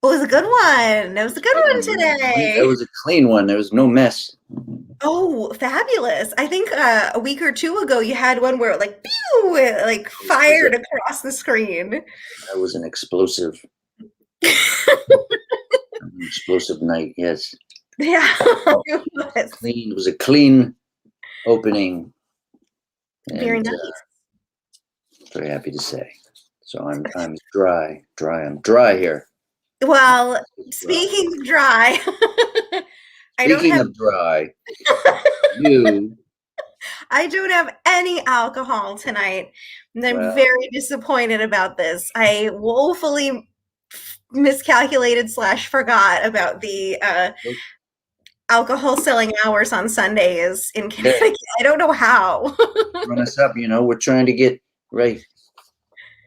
It was a good one. It was a good one That today. was a clean one. There was no mess. Oh, fabulous. I think a week or two ago you had one where it like pew, it like Was fired across the screen. that was an explosive night. Yes, Yeah, oh, it was. clean. It was a clean opening, Very and nice. very happy to say. So I'm dry. I'm dry here. Well, Dry. speaking of dry, I don't Speaking have of dry, you I don't have any alcohol tonight, and I'm well, very disappointed about this. I woefully miscalculated slash forgot about the alcohol selling hours on Sundays in yeah, Connecticut. I don't know how. run us up. We're trying to get right.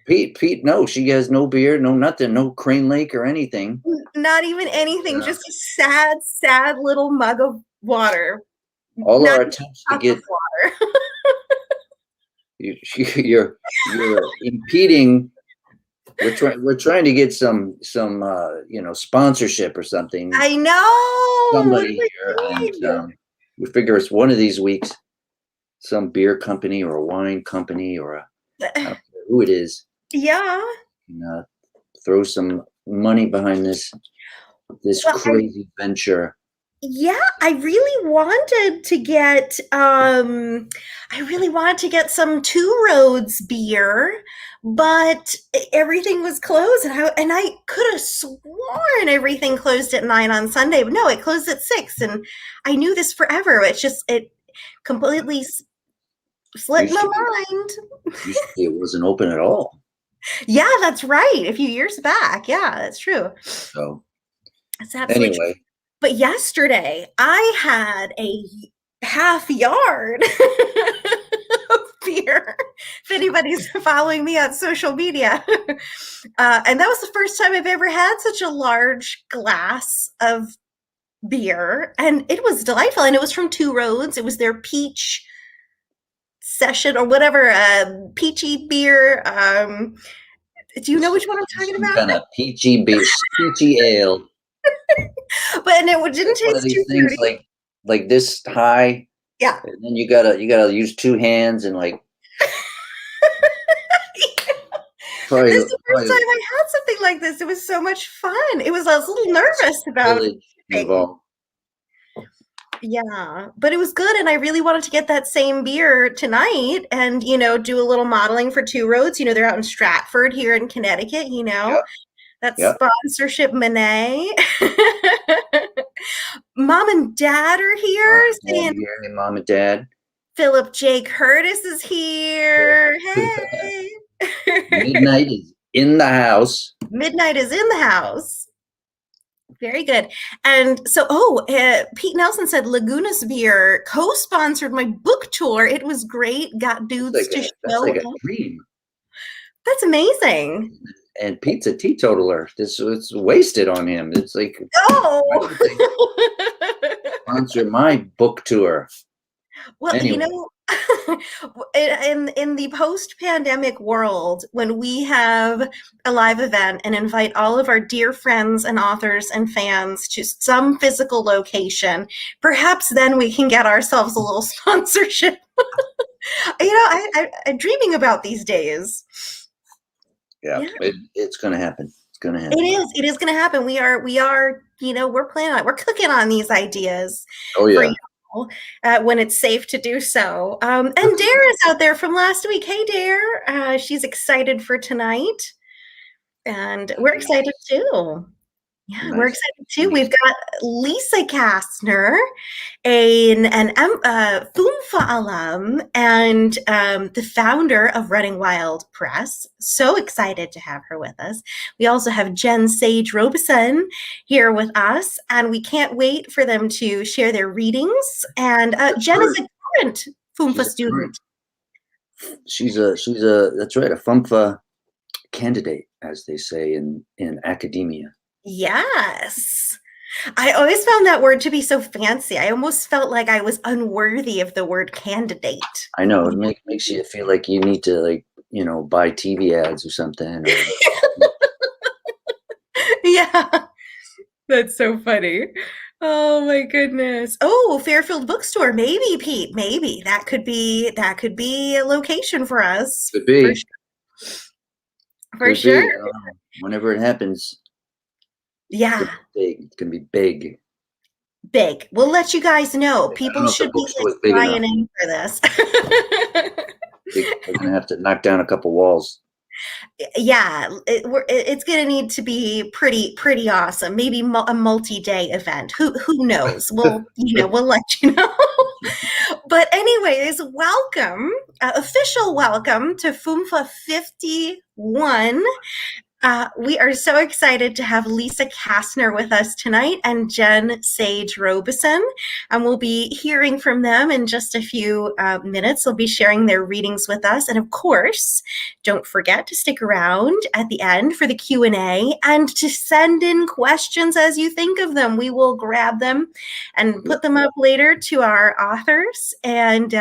Pete, no, she has no beer, no nothing, no Crane Lake or anything. Not even anything, Yeah. just a sad, sad little mug of water. All Not our even attempts a to cup of get water. you, you're impeding. We're trying to get some sponsorship or something. I know. What do Somebody here, we and need? we figure it's one of these weeks. Some beer company or a wine company or I don't care who it is. Yeah. And, throw some money behind this Well, crazy venture. yeah, I really wanted to get some Two Roads beer, but everything was closed and I could have sworn everything closed at 9 on Sunday. But no, it closed at 6 and I knew this forever. It completely slipped Used my to be mind. used to be it wasn't open at all. Yeah, that's right. A few years back. Yeah, that's true. So That's absolutely true. anyway, But yesterday, I had a half yard of beer. If anybody's following me on social media, and that was the first time I've ever had such a large glass of beer, and it was delightful. And it was from Two Roads. It was their peach session or whatever, peachy beer. Do you know which one I'm talking some about? kind of peachy beer, peachy ale. But and it didn't Like one of taste too these things, fruity. like this high, Yeah. and then you gotta use two hands and like This probably is the first time I had something like this. It was so much fun. I was a little nervous about village things. involved. Yeah, but it was good, and I really wanted to get that same beer tonight and, do a little modeling for Two Roads. They're out in Stratford here in Connecticut, Yep, that yep. sponsorship money. Mom and Dad are Mom here and dad saying here. Hey, mom and dad. Philip J. Curtis is here. Yeah. Hey. Midnight is in the house. Midnight is in the house. Very good. And so, Pete Nelson said Laguna's Beer co-sponsored my book tour. It was great. Got dudes to That's show like a up. dream. That's amazing. And Pete's a teetotaler. It's wasted on him. It's like, why Oh. would they sponsor my book tour? Well, Anyway, in the post-pandemic world, when we have a live event and invite all of our dear friends and authors and fans to some physical location, perhaps then we can get ourselves a little sponsorship. I'm dreaming about these days. yeah, Yeah, it's going to happen. It's going to it happen. is. It is going to happen. We're planning on it. We're cooking on these ideas Oh, for yeah. you when it's safe to do so. And Dare is out there from last week. Hey, Dare. She's excited for tonight, and we're excited too. Yeah, we're Nice. excited too. Nice. We've got Lisa Kastner, an FUMFA alum and the founder of Running Wild Press. So excited to have her with us. We also have Jen Sage-Robison here with us, and we can't wait for them to share their readings. And Jen is a current FUMFA She's a current. student. She's a that's right, a FUMFA candidate, as they say in academia. Yes. I always found that word to be so fancy. I almost felt like I was unworthy of the word candidate. I know it makes you feel like you need to buy TV ads or something. Or, Yeah. That's so funny. Oh my goodness. Oh, Fairfield Bookstore. Maybe, Pete. Maybe that could be a location for us. Could For be, sure. For could sure. be. Whenever it happens, Yeah. it can be big. Big. We'll let you guys know. I don't People know if the should be bookstore like is big enough. flying in for this. They're gonna have to knock down a couple walls. Yeah, it's going to need to be pretty awesome. Maybe a multi-day event. Who knows? We'll let you know. But anyways, welcome, official welcome to FUMFA 51. We are so excited to have Lisa Kastner with us tonight and Jen Sage-Robison, and we'll be hearing from them in just a few minutes. They'll be sharing their readings with us, and of course, don't forget to stick around at the end for the Q&A and to send in questions as you think of them. We will grab them and put them up later to our authors, and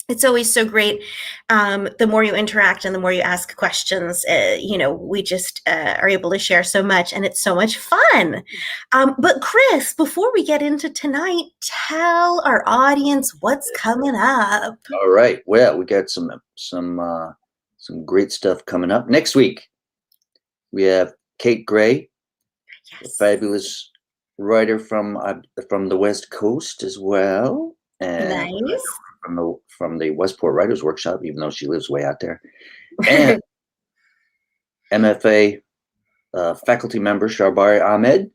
it's always so great. The more you interact and the more you ask questions, we just are able to share so much, and it's so much fun. But Chris, before we get into tonight, tell our audience what's coming up. All right. Well, we got some great stuff coming up next week. We have Kate Gray, a fabulous writer from the West Coast as well, and Nice. from the Westport Writers Workshop, even though she lives way out there, and MFA faculty member Sharbari Ahmed.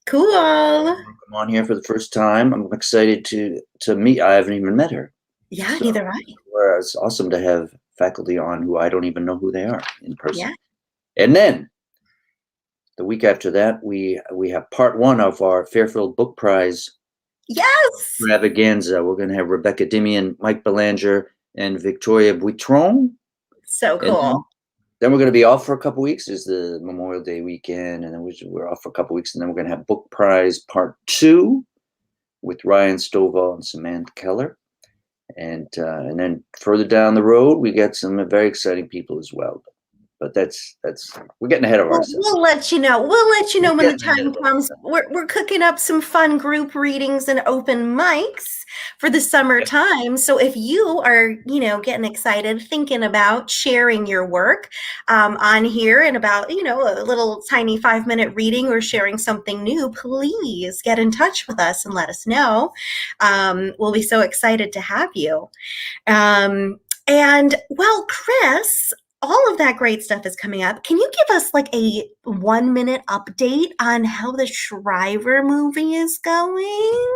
Cool. Come on here for the first time. I'm excited to meet. I haven't even met her. Yeah, so, neither I. It's awesome to have faculty on who I don't even know who they are in person. Yeah. And then the week after that, we have part 1 of our Fairfield Book Prize. Yes. Extravaganza. We're going to have Rebecca Dimian, Mike Belanger, and Victoria Buitron. So cool. Then we're going to be off for a couple weeks. There's the Memorial Day weekend, and then we're off for a couple weeks, and then we're going to have Book Prize Part 2 with Ryan Stovall and Samantha Keller, and then further down the road, we got some very exciting people as well. But that's we're getting ahead of ourselves. We'll let you know. We'll let you know when the time comes. We're cooking up some fun group readings and open mics for the summertime. So if you are, getting excited, thinking about sharing your work on here and about, a little tiny 5-minute reading or sharing something new, please get in touch with us and let us know. We'll be so excited to have you. And well, Chris, all of that great stuff is coming up. Can you give us like a 1-minute update on how the Shriver movie is going?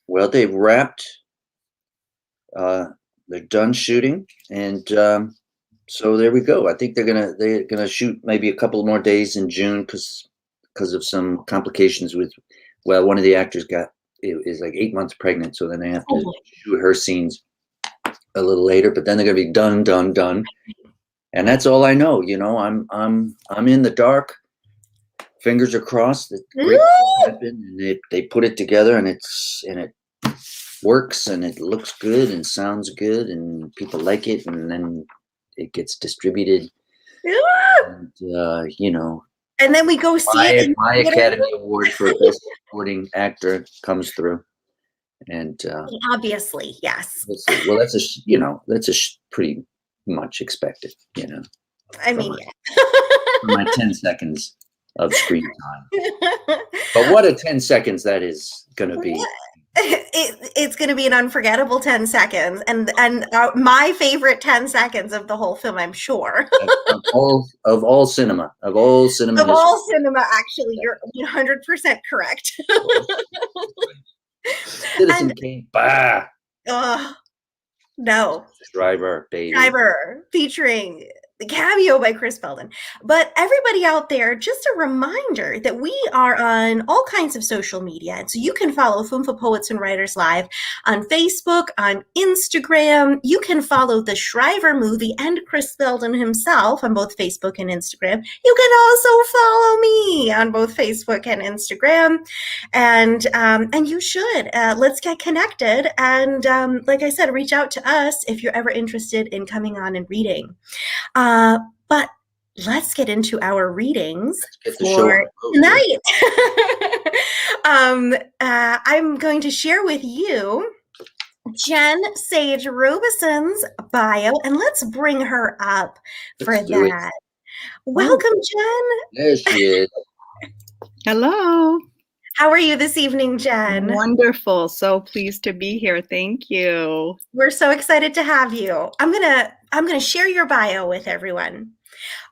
Well, they've wrapped. They're done shooting, and so there we go. I think they're gonna shoot maybe a couple more days in June because of some complications with. Well, one of the actors is like 8 months pregnant, so then they have to shoot her scenes a little later. But then they're gonna be done. And that's all I know. I'm in the dark. Fingers are crossed that great things happen, and they put it together, and it works, and it looks good, and sounds good, and people like it, and then it gets distributed. And, and then we go see it. My Academy Award for Best Supporting Actor comes through, and obviously, yes. Well, that's pretty much expected, I mean, for my 10 seconds of screen time. But what a 10 seconds that is going to be. It's going to be an unforgettable 10 seconds, and my favorite 10 seconds of the whole film, I'm sure. of all cinema. Actually, you're 100% correct. Citizen Kane. Bah. No. Shriver, baby. Shriver, featuring the cameo by Chris Belden. But everybody out there, just a reminder that we are on all kinds of social media. And so you can follow FUMFA Poets and Writers Live on Facebook, on Instagram. You can follow the Shriver movie and Chris Belden himself on both Facebook and Instagram. You can also follow me on both Facebook and Instagram. And you should. Let's get connected. And like I said, reach out to us if you're ever interested in coming on and reading. But let's get into our readings Let's get the show on for the road here. tonight. I'm going to share with you Jen Sage-Robison's bio, and let's bring her up for Let's do it. that. Oh, Welcome, Jen. There she is. hello. How are you this evening, Jen? Wonderful. So pleased to be here. Thank you. We're so excited to have you. I'm gonna share your bio with everyone.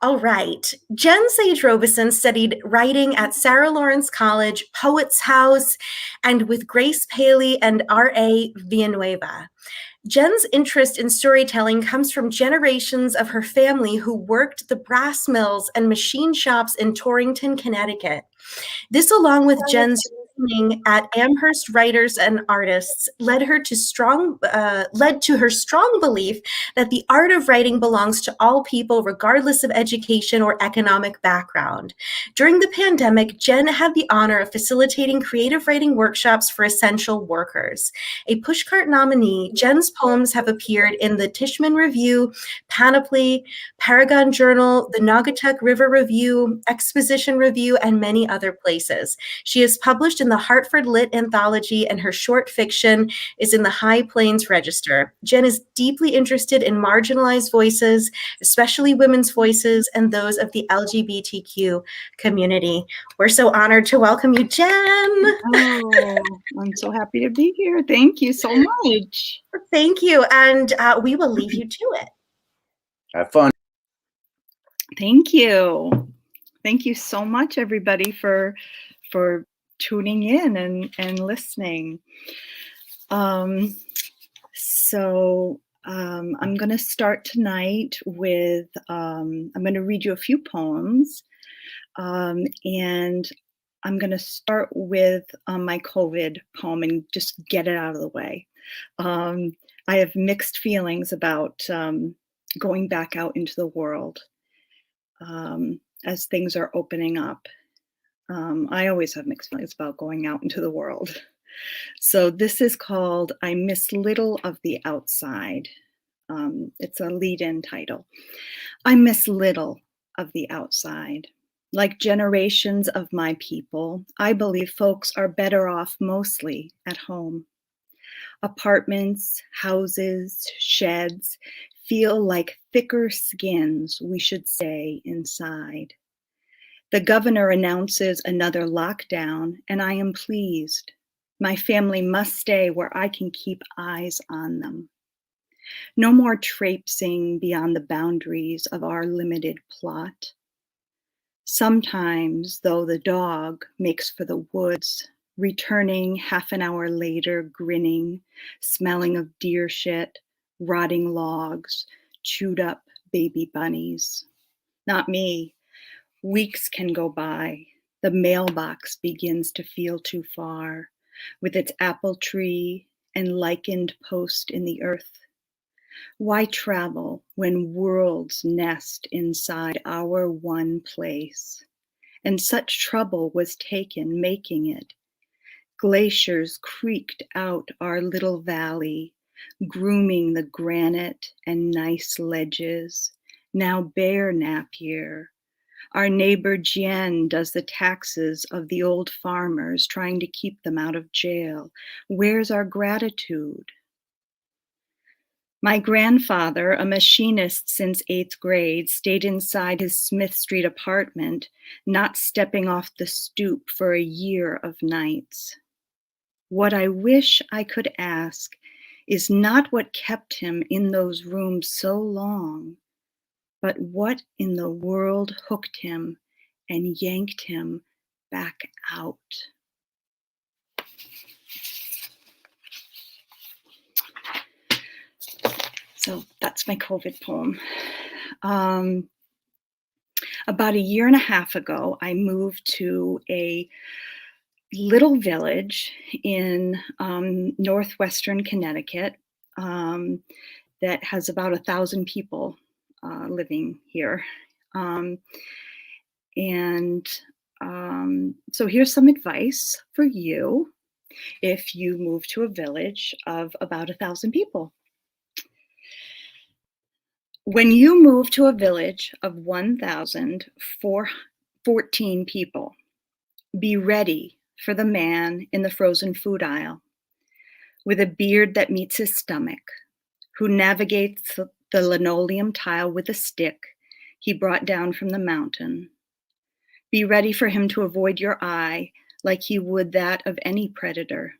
All right. Jen Sage-Robison studied writing at Sarah Lawrence College, Poets House, and with Grace Paley and R.A. Villanueva. Jen's interest in storytelling comes from generations of her family who worked the brass mills and machine shops in Torrington, Connecticut. This, along with Jen's training at Amherst Writers and Artists, led to her strong belief that the art of writing belongs to all people, regardless of education or economic background. During the pandemic, Jen had the honor of facilitating creative writing workshops for essential workers. A pushcart nominee, Jen's poems have appeared in the Tishman Review, Panoply, Paragon Journal, the Naugatuck River Review, Exposition Review, and many other places. She is published in the Hartford Lit Anthology, and her short fiction is in the High Plains Register. Jen is deeply interested in marginalized voices, especially women's voices and those of the LGBTQ community. We're so honored to welcome you, Jen. Oh, I'm so happy to be here. Thank you so much. Thank you, and we will leave you to it. Have fun. Thank you. Thank you so much, everybody, for tuning in and listening. I'm going to start tonight with, I'm going to read you a few poems, and I'm going to start with my COVID poem and just get it out of the way. I have mixed feelings about going back out into the world as things are opening up. I always have mixed feelings about going out into the world. So this is called I Miss Little of the Outside. It's a lead-in title. I miss little of the outside. Like generations of my people, I believe folks are better off mostly at home. Apartments, houses, sheds feel like thicker skins, we should say, inside. The governor announces another lockdown, and I am pleased. My family must stay where I can keep eyes on them. No more traipsing beyond the boundaries of our limited plot. Sometimes, though, the dog makes for the woods, returning half an hour later, grinning, smelling of deer shit, rotting logs, chewed up baby bunnies. Not me. Weeks can go by. The mailbox begins to feel too far, with its apple tree and lichened post in the earth. Why travel when worlds nest inside our one place? And such trouble was taken making it. Glaciers creaked out our little valley, grooming the granite and nice ledges, now bare Napier. Our neighbor Jen does the taxes of the old farmers, trying to keep them out of jail. Where's our gratitude? My grandfather, a machinist since 8th grade, stayed inside his Smith Street apartment, not stepping off the stoop for a year of nights. What I wish I could ask is not what kept him in those rooms so long, but what in the world hooked him and yanked him back out. So that's my COVID poem. About a year and a half ago, I moved to a little village in northwestern Connecticut that has about 1,000 people living here. So here's some advice for you if you move to a village of about 1,000 people. When you move to a village of 1,014 people, be ready for the man in the frozen food aisle with a beard that meets his stomach, who navigates the linoleum tile with a stick he brought down from the mountain. Be ready for him to avoid your eye like he would that of any predator.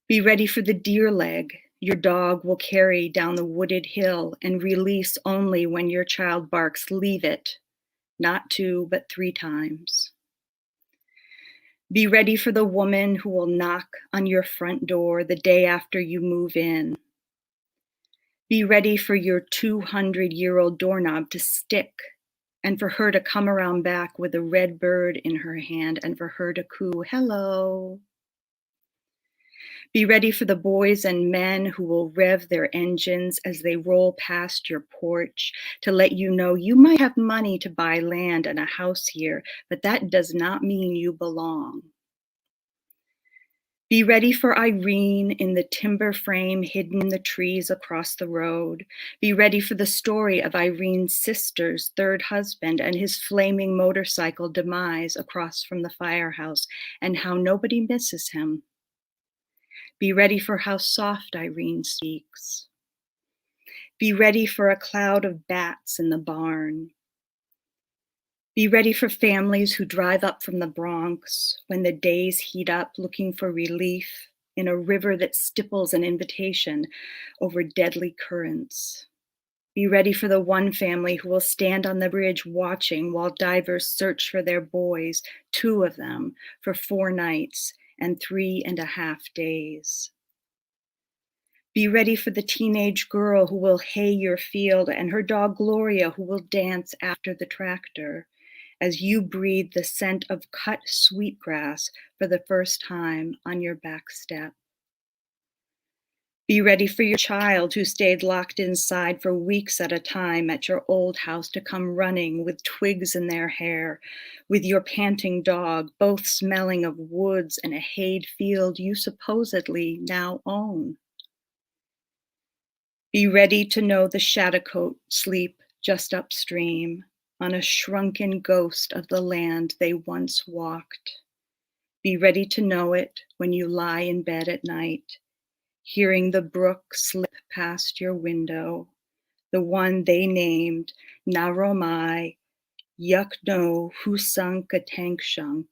Be ready for the deer leg your dog will carry down the wooded hill and release only when your child barks, "Leave it," not 2, but 3 times. Be ready for the woman who will knock on your front door the day after you move in. Be ready for your 200-year-old doorknob to stick and for her to come around back with a red bird in her hand and for her to coo, "Hello." Be ready for the boys and men who will rev their engines as they roll past your porch to let you know you might have money to buy land and a house here, but that does not mean you belong. Be ready for Irene in the timber frame hidden in the trees across the road. Be ready for the story of Irene's sister's 3rd husband and his flaming motorcycle demise across from the firehouse and how nobody misses him. Be ready for how soft Irene speaks. Be ready for a cloud of bats in the barn. Be ready for families who drive up from the Bronx when the days heat up looking for relief in a river that stipples an invitation over deadly currents. Be ready for the one family who will stand on the bridge watching while divers search for their boys, 2 of them, for 4 nights and 3.5 days. Be ready for the teenage girl who will hay your field and her dog Gloria who will dance after the tractor as you breathe the scent of cut sweetgrass for the first time on your back step. Be ready for your child who stayed locked inside for weeks at a time at your old house to come running with twigs in their hair, with your panting dog, both smelling of woods and a hayed field you supposedly now own. Be ready to know the Shadowcoat sleep just upstream on a shrunken ghost of the land they once walked. Be ready to know it when you lie in bed at night, hearing the brook slip past your window, the one they named Naromai Yukno Husankatank,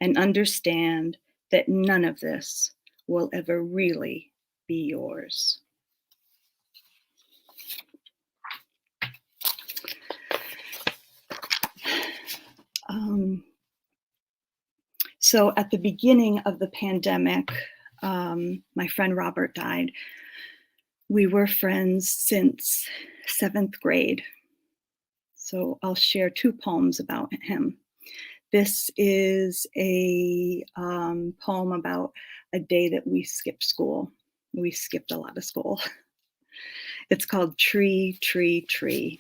and understand that none of this will ever really be yours. So at the beginning of the pandemic, my friend Robert died. We were friends since 7th grade. So I'll share 2 poems about him. This is a poem about a day that we skipped school. We skipped a lot of school. It's called Tree, Tree, Tree.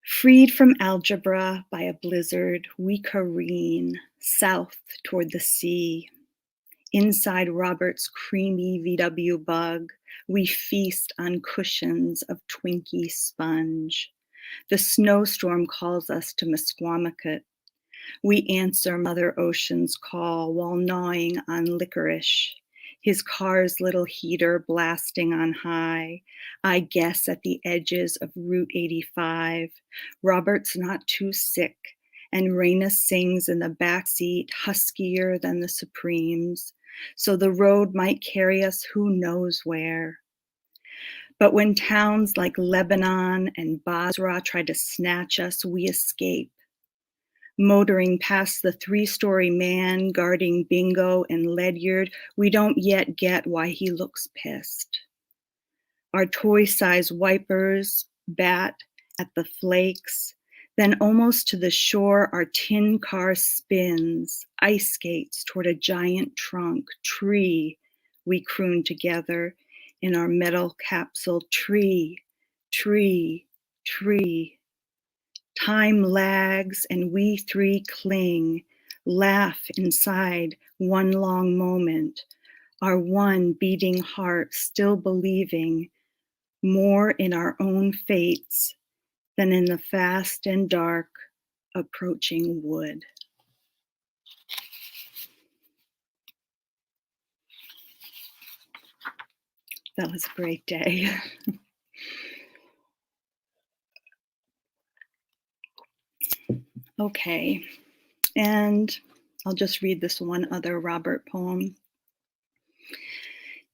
Freed from algebra by a blizzard, we careen south toward the sea. Inside Robert's creamy VW bug, we feast on cushions of Twinkie sponge. The snowstorm calls us to Mesquamacut. We answer Mother Ocean's call while gnawing on licorice. His car's little heater blasting on high. I guess at the edges of Route 85. Robert's not too sick, and Raina sings in the back seat, huskier than the Supremes. So the road might carry us who knows where. But when towns like Lebanon and Basra try to snatch us, we escape. Motoring past the 3-story man guarding Bingo and Ledyard, we don't yet get why he looks pissed. Our toy-sized wipers bat at the flakes, then almost to the shore our tin car spins, ice skates toward a giant trunk, tree, we croon together in our metal capsule, tree, tree, tree. Time lags and we 3 cling, laugh inside one long moment, our one beating heart still believing more in our own fates than in the fast and dark approaching wood. That was a great day. Okay, and I'll just read this one other Robert poem.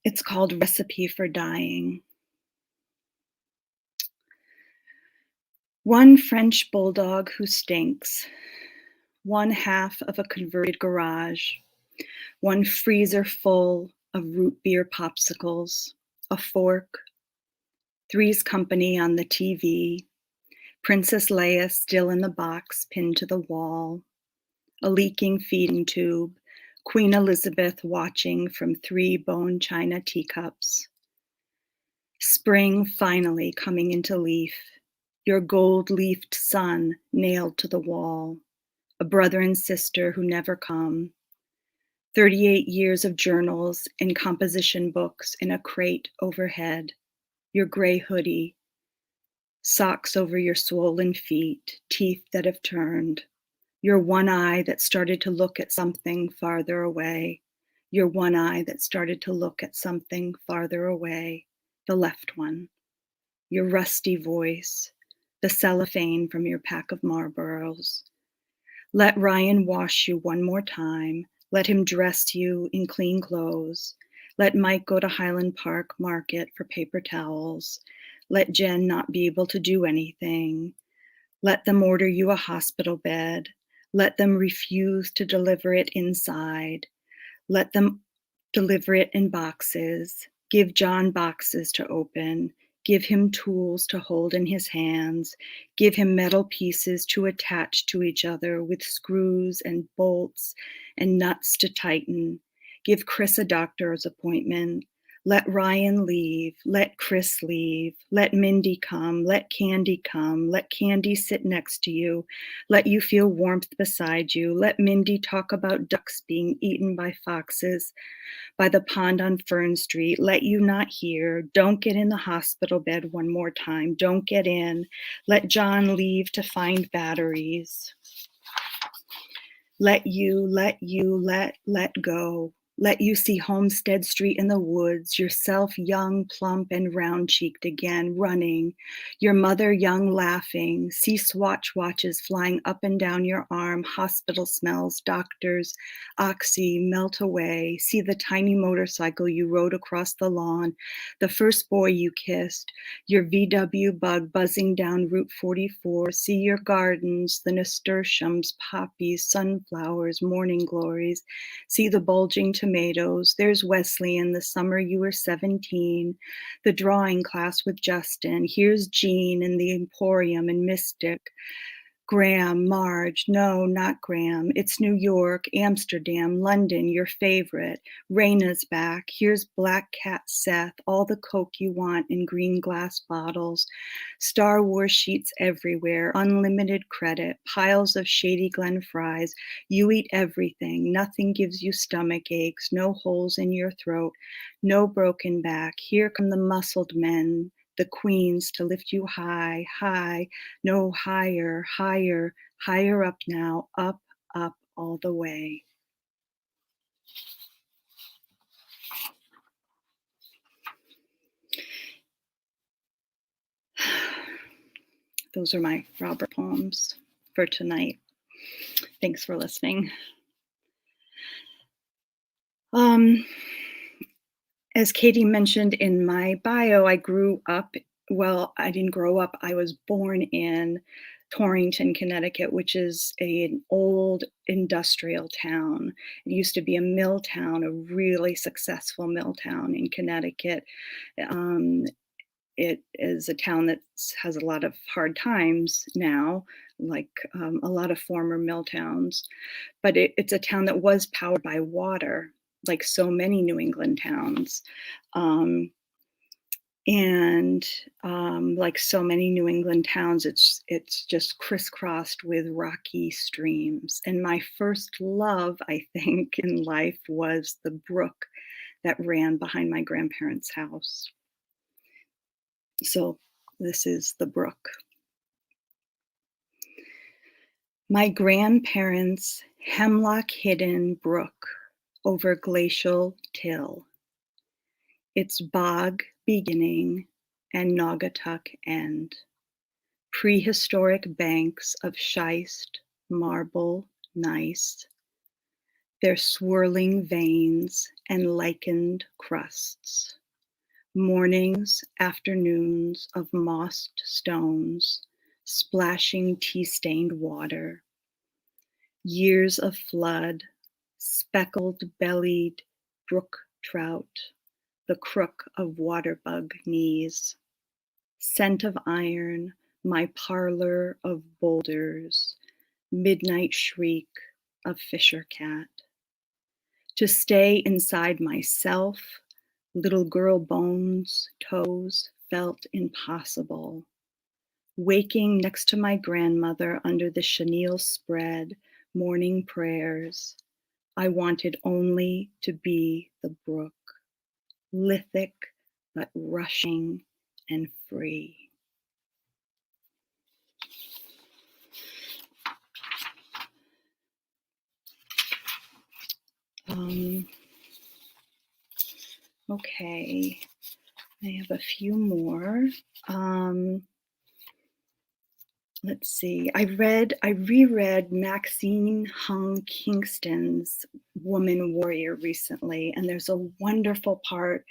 It's called Recipe for Dying. One French bulldog who stinks, one half of a converted garage, one freezer full of root beer popsicles, a fork, Three's Company on the TV, Princess Leia still in the box pinned to the wall, a leaking feeding tube, Queen Elizabeth watching from 3 bone china teacups. Spring finally coming into leaf, your gold-leafed son nailed to the wall, a brother and sister who never come, 38 years of journals and composition books in a crate overhead, your gray hoodie, socks over your swollen feet, teeth that have turned, your one eye that started to look at something farther away, your one eye that started to look at something farther away, the left one, your rusty voice, the cellophane from your pack of Marlboros. Let Ryan wash you one more time. Let him dress you in clean clothes. Let Mike go to Highland Park Market for paper towels. Let Jen not be able to do anything. Let them order you a hospital bed. Let them refuse to deliver it inside. Let them deliver it in boxes. Give John boxes to open. Give him tools to hold in his hands. Give him metal pieces to attach to each other with screws and bolts and nuts to tighten. Give Chris a doctor's appointment. Let Ryan leave. Let Chris leave. Let Mindy come. Let Candy come. Let Candy sit next to you. Let you feel warmth beside you. Let Mindy talk about ducks being eaten by foxes by the pond on Fern Street. Let you not hear. Don't get in the hospital bed one more time. Don't get in. Let John leave to find batteries. Let go. Let you see Homestead Street in the woods, yourself young, plump, and round-cheeked again, running, your mother young, laughing, see Swatch watches flying up and down your arm, hospital smells, doctors, oxy, melt away, see the tiny motorcycle you rode across the lawn, the first boy you kissed, your VW bug buzzing down Route 44, see your gardens, the nasturtiums, poppies, sunflowers, morning glories, see the bulging tomatoes. There's Wesley in the summer you were 17, the drawing class with Justin. Here's Jean in the Emporium and Mystic. Graham, Marge, no, not Graham. It's New York, Amsterdam, London, your favorite. Raina's back. Here's Black Cat Seth, all the Coke you want in green glass bottles. Star Wars sheets everywhere, unlimited credit, piles of Shady Glen fries. You eat everything. Nothing gives you stomach aches, no holes in your throat, no broken back. Here come the muscled men, the queens to lift you high, high, no higher, higher, higher up now, up, up all the way. Those are my Robert poems for tonight. Thanks for listening. As Katie mentioned in my bio, I grew up, well, I didn't grow up, I was born in Torrington, Connecticut, which is an old industrial town. It used to be a mill town, a really successful mill town in Connecticut. It is a town that has a lot of hard times now, like a lot of former mill towns, but it's a town that was powered by water, like so many New England towns. Like so many New England towns, it's just crisscrossed with rocky streams. And my first love, I think, in life was the brook that ran behind my grandparents' house. So this is the brook. My grandparents' hemlock-hidden brook over glacial till, its bog beginning and Naugatuck end, prehistoric banks of schist, marble, gneiss, their swirling veins and lichened crusts, mornings, afternoons of mossed stones, splashing tea-stained water, years of flood, speckled-bellied brook trout, the crook of waterbug knees, scent of iron, my parlor of boulders, midnight shriek of fisher cat. To stay inside myself, little girl bones, toes felt impossible. Waking next to my grandmother under the chenille spread, morning prayers, I wanted only to be the brook, lithic but rushing and free. Okay, I have a few more. Let's see. I reread Maxine Hung Kingston's Woman Warrior recently, and there's a wonderful part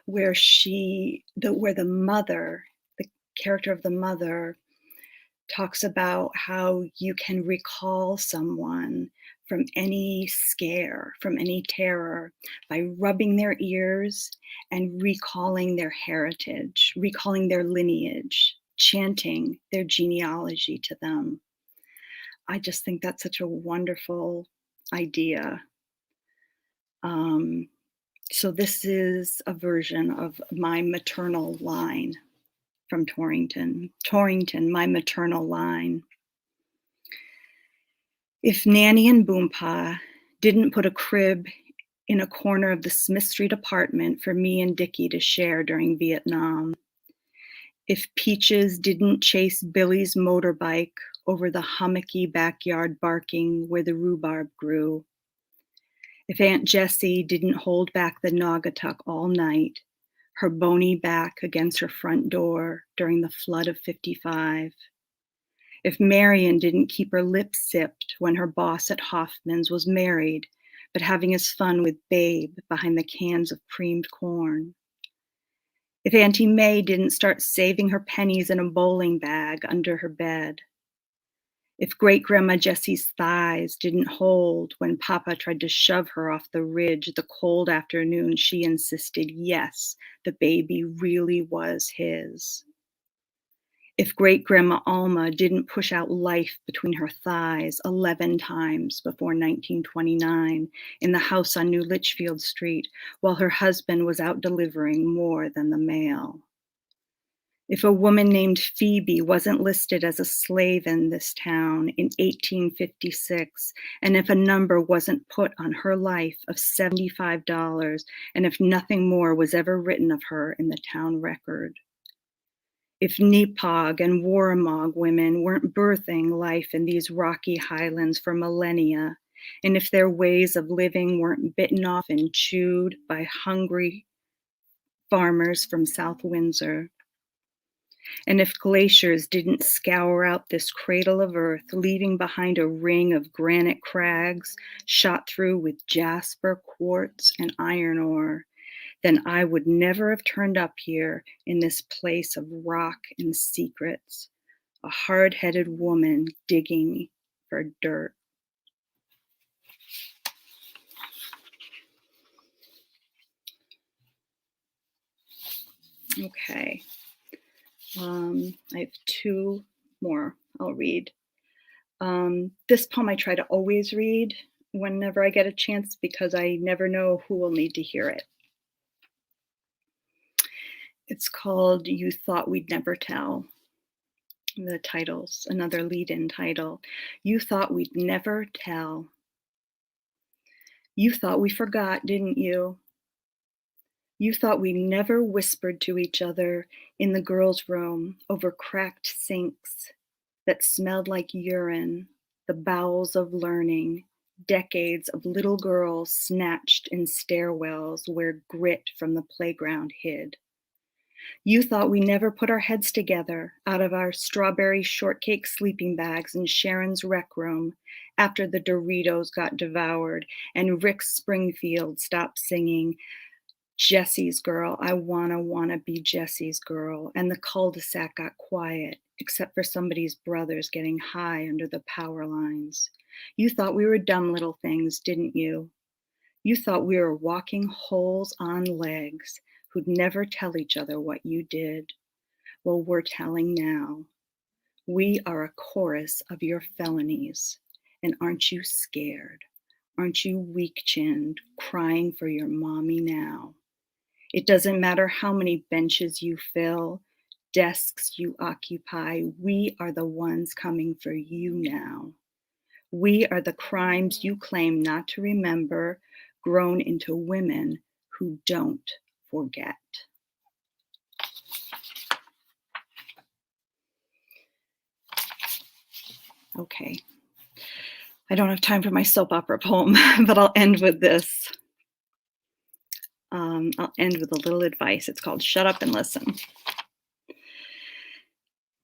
where where the mother, the character of the mother, talks about how you can recall someone from any scare, from any terror, by rubbing their ears and recalling their heritage, recalling their lineage, chanting their genealogy to them. I just think that's such a wonderful idea. So this is a version of my maternal line from Torrington. Torrington, my maternal line. If Nanny and Boompa didn't put a crib in a corner of the Smith Street apartment for me and Dickie to share during Vietnam, if Peaches didn't chase Billy's motorbike over the hummocky backyard barking where the rhubarb grew, if Aunt Jessie didn't hold back the Naugatuck all night, her bony back against her front door during the flood of '55, if Marion didn't keep her lips zipped when her boss at Hoffman's was married, but having his fun with Babe behind the cans of creamed corn, if Auntie May didn't start saving her pennies in a bowling bag under her bed, if Great-Grandma Jessie's thighs didn't hold when Papa tried to shove her off the ridge the cold afternoon she insisted, yes, the baby really was his. If Great-Grandma Alma didn't push out life between her thighs 11 times before 1929 in the house on New Litchfield Street while her husband was out delivering more than the mail. If a woman named Phoebe wasn't listed as a slave in this town in 1856, and if a number wasn't put on her life of $75, and if nothing more was ever written of her in the town record. If Nepog and Warramog women weren't birthing life in these rocky highlands for millennia, and if their ways of living weren't bitten off and chewed by hungry farmers from South Windsor, and if glaciers didn't scour out this cradle of earth, leaving behind a ring of granite crags shot through with jasper, quartz, and iron ore, then I would never have turned up here in this place of rock and secrets, a hard-headed woman digging for dirt. Okay, I have two more I'll read. This poem I try to always read whenever I get a chance because I never know who will need to hear it. It's called You Thought We'd Never Tell. The title's another lead-in title. You thought we'd never tell. You thought we forgot, didn't you? You thought we never whispered to each other in the girls' room over cracked sinks that smelled like urine, the bowels of learning, decades of little girls snatched in stairwells where grit from the playground hid. You thought we never put our heads together out of our strawberry shortcake sleeping bags in Sharon's rec room after the Doritos got devoured and Rick Springfield stopped singing Jesse's Girl, I wanna be Jesse's girl, and the cul-de-sac got quiet, except for somebody's brothers getting high under the power lines. You thought we were dumb little things, didn't you? You thought we were walking holes on legs who'd never tell each other what you did. Well, we're telling now. We are a chorus of your felonies, and aren't you scared? Aren't you weak-chinned, crying for your mommy now? It doesn't matter how many benches you fill, desks you occupy, we are the ones coming for you now. We are the crimes you claim not to remember, grown into women who don't forget. Okay, I don't have time for my soap opera poem, but I'll end with this. I'll end with a little advice. It's called Shut Up and Listen.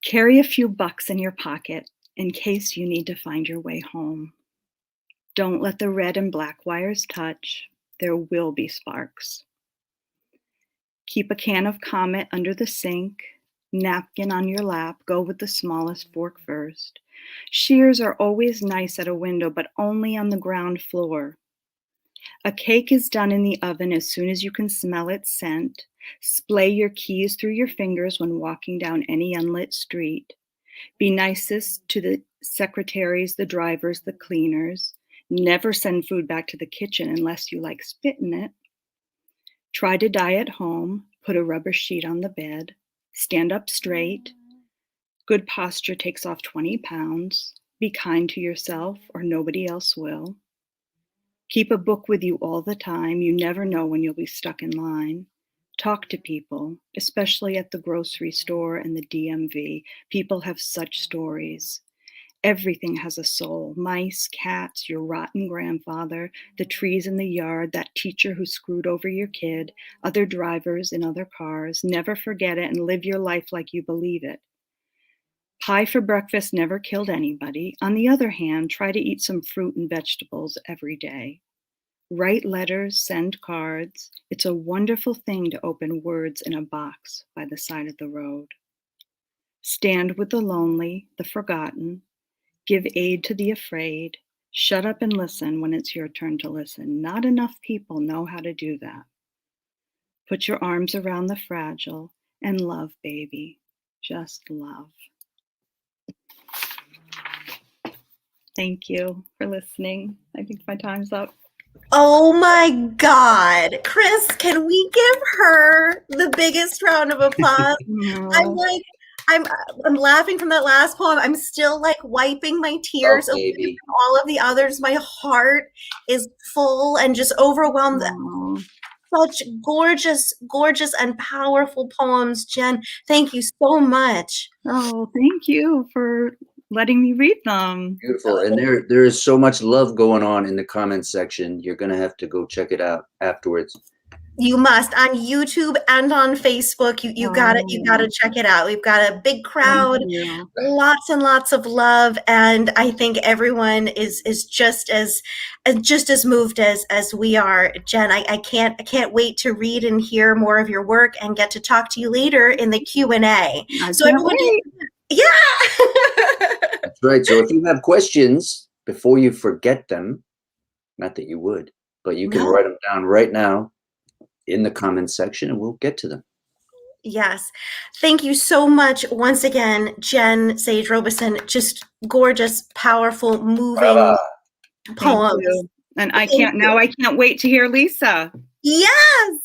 Carry a few bucks in your pocket in case you need to find your way home. Don't let the red and black wires touch. There will be sparks. Keep a can of Comet under the sink, napkin on your lap, go with the smallest fork first. Shears are always nice at a window, but only on the ground floor. A cake is done in the oven as soon as you can smell its scent. Splay your keys through your fingers when walking down any unlit street. Be nicest to the secretaries, the drivers, the cleaners. Never send food back to the kitchen unless you like spit in it. Try to die at home. Put a rubber sheet on the bed. Stand up straight. Good posture takes off 20 pounds. Be kind to yourself or nobody else will. Keep a book with you all the time. You never know when you'll be stuck in line. Talk to people, especially at the grocery store and the DMV. People have such stories. Everything has a soul. Mice, cats, your rotten grandfather, the trees in the yard, that teacher who screwed over your kid, other drivers in other cars. Never forget it and live your life like you believe it. Pie for breakfast never killed anybody. On the other hand, try to eat some fruit and vegetables every day. Write letters, send cards. It's a wonderful thing to open words in a box by the side of the road. Stand with the lonely, the forgotten. Give aid to the afraid. Shut up and listen when it's your turn to listen. Not enough people know how to do that. Put your arms around the fragile and love, baby. Just love. Thank you for listening. I think my time's up. Oh my God. Chris, can we give her the biggest round of applause? No. I'm laughing from that last poem. I'm still like wiping my tears away from all of the others. My heart is full and just overwhelmed. Oh. Such gorgeous, gorgeous and powerful poems, Jen. Thank you so much. Oh, thank you for letting me read them. Beautiful. And there is so much love going on in the comments section. You're going to have to go check it out afterwards. You must, on YouTube and on Facebook. You gotta check it out. We've got a big crowd, lots and lots of love, and I think everyone is just as moved as we are. Jen, I can't wait to read and hear more of your work and get to talk to you later in the Q&A. So everyone, yeah. That's right. So if you have questions before you forget them, not that you would, but you can write them down right now in the comments section and we'll get to them. Yes. Thank you so much once again, Jen Sage-Robison. Just gorgeous, powerful, moving poems. And I can't wait to hear Lisa. Yes.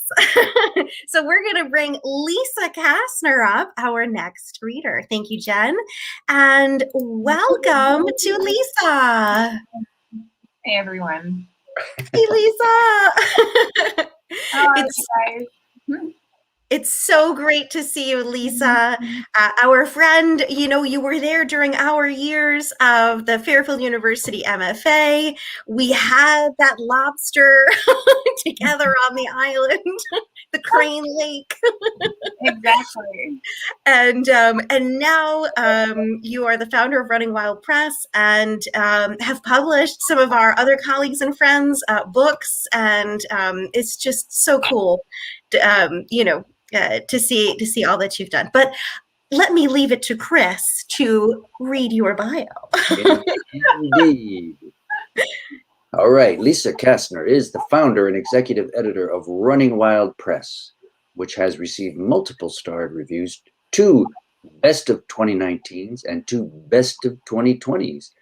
So we're going to bring Lisa Kastner up, our next reader. Thank you, Jen. And welcome to Lisa. Hey, everyone. Hey, Lisa. How are you guys? It's so great to see you, Lisa. Our friend, you were there during our years of the Fairfield University MFA. We had that lobster together on the island, the Crane Lake. Exactly. And now you are the founder of Running Wild Press and have published some of our other colleagues and friends' books, and it's just so cool, to see all that you've done. But let me leave it to Chris to read your bio. Indeed. All right. Lisa Kastner is the founder and executive editor of Running Wild Press, which has received multiple starred reviews, 2 Best of 2019s and 2 Best of 2020s.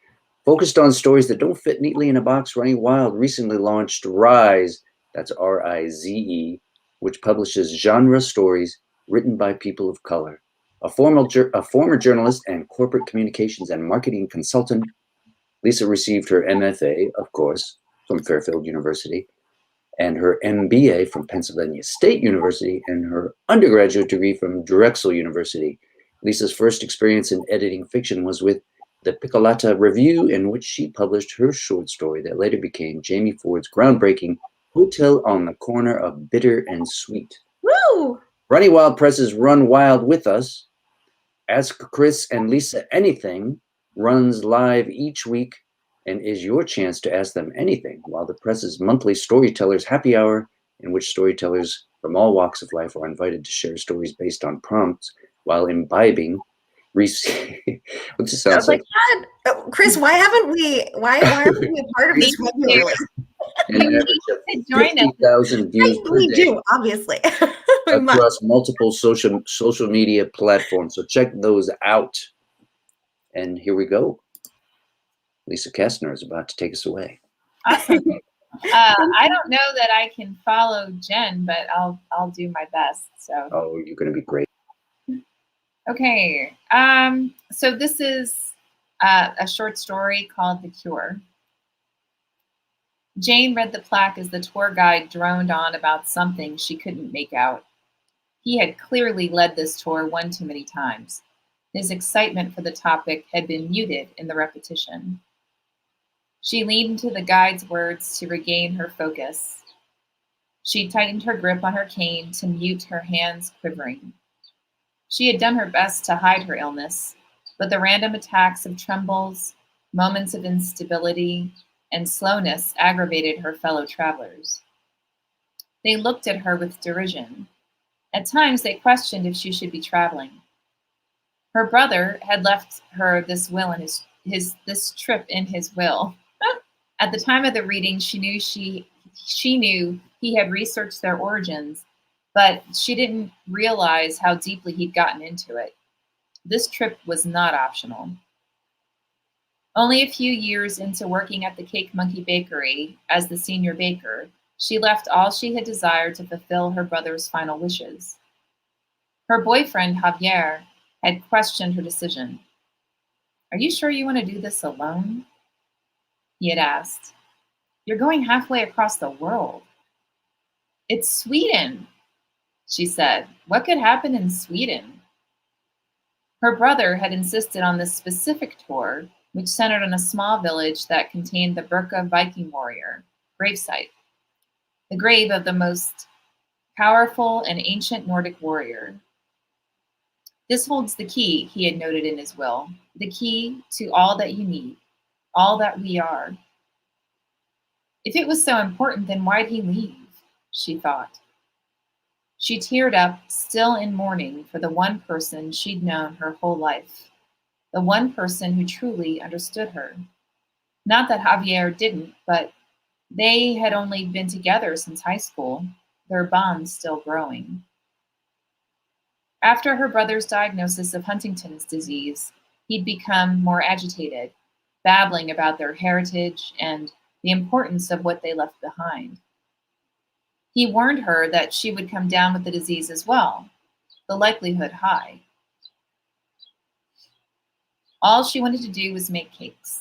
Focused on stories that don't fit neatly in a box, Running Wild recently launched Rise, that's R-I-Z-E, which publishes genre stories written by people of color. A former journalist and corporate communications and marketing consultant, Lisa received her MFA, of course, from Fairfield University, and her MBA from Pennsylvania State University, and her undergraduate degree from Drexel University. Lisa's first experience in editing fiction was with the Piccolata Review, in which she published her short story that later became Jamie Ford's groundbreaking Hotel on the Corner of Bitter and Sweet. Woo! Running Wild Press's Run Wild With Us, Ask Chris and Lisa Anything, runs live each week and is your chance to ask them anything, while the press's monthly Storytellers Happy Hour, in which storytellers from all walks of life are invited to share stories based on prompts while imbibing. Which sounds like Chris, why aren't we a part of this regularly? an average of 50,000 views per We day do, obviously. across multiple social media platforms. So check those out. And here we go. Lisa Kastner is about to take us away. Awesome. I don't know that I can follow Jen, but I'll do my best. So. Oh, you're going to be great. Okay. So this is a short story called The Cure. Jane read the plaque as the tour guide droned on about something she couldn't make out. He had clearly led this tour one too many times. His excitement for the topic had been muted in the repetition. She leaned into the guide's words to regain her focus. She tightened her grip on her cane to mute her hands quivering. She had done her best to hide her illness, but the random attacks of trembles, moments of instability, and slowness aggravated her fellow travelers. They looked at her with derision. At times, they questioned if she should be traveling. Her brother had left her this will in this trip in his will. At the time of the reading, she knew he had researched their origins, but she didn't realize how deeply he'd gotten into it. This trip was not optional. Only a few years into working at the Cake Monkey Bakery as the senior baker, she left all she had desired to fulfill her brother's final wishes. Her boyfriend, Javier, had questioned her decision. "Are you sure you want to do this alone?" he had asked. "You're going halfway across the world." "It's Sweden," she said. "What could happen in Sweden?" Her brother had insisted on this specific tour, which centered on a small village that contained the Birka Viking warrior gravesite, the grave of the most powerful and ancient Nordic warrior. "This holds the key," he had noted in his will, "the key to all that you need, all that we are." If it was so important, then why'd he leave? She thought. She teared up, still in mourning for the one person she'd known her whole life, the one person who truly understood her. Not that Javier didn't, but they had only been together since high school, their bond still growing. After her brother's diagnosis of Huntington's disease, he'd become more agitated, babbling about their heritage and the importance of what they left behind. He warned her that she would come down with the disease as well, the likelihood high. All she wanted to do was make cakes,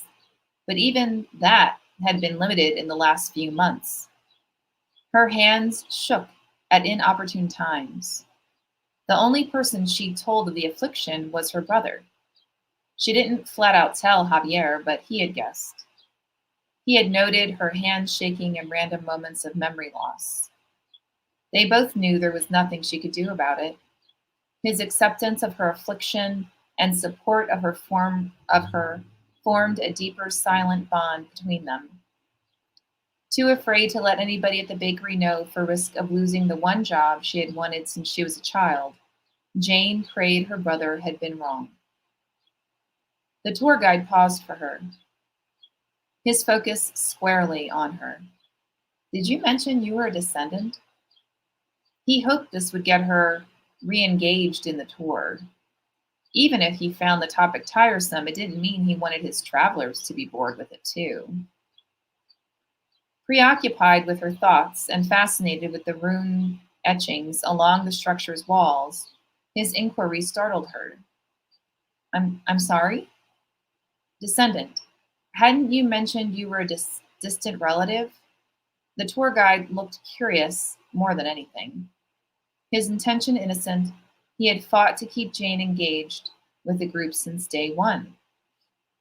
but even that had been limited in the last few months. Her hands shook at inopportune times. The only person she told of the affliction was her brother. She didn't flat out tell Javier, but he had guessed. He had noted her hands shaking in random moments of memory loss. They both knew there was nothing she could do about it. His acceptance of her affliction and support of her formed a deeper silent bond between them. Too afraid to let anybody at the bakery know for risk of losing the one job she had wanted since she was a child, Jane prayed her brother had been wrong. The tour guide paused for her, his focus squarely on her. Did you mention you were a descendant? He hoped this would get her re-engaged in the tour. Even if he found the topic tiresome, it didn't mean he wanted his travelers to be bored with it too. Preoccupied with her thoughts and fascinated with the rune etchings along the structure's walls, his inquiry startled her. I'm sorry? Descendant. Hadn't you mentioned you were a distant relative? The tour guide looked curious more than anything. His intention innocent, he had fought to keep Jane engaged with the group since day one.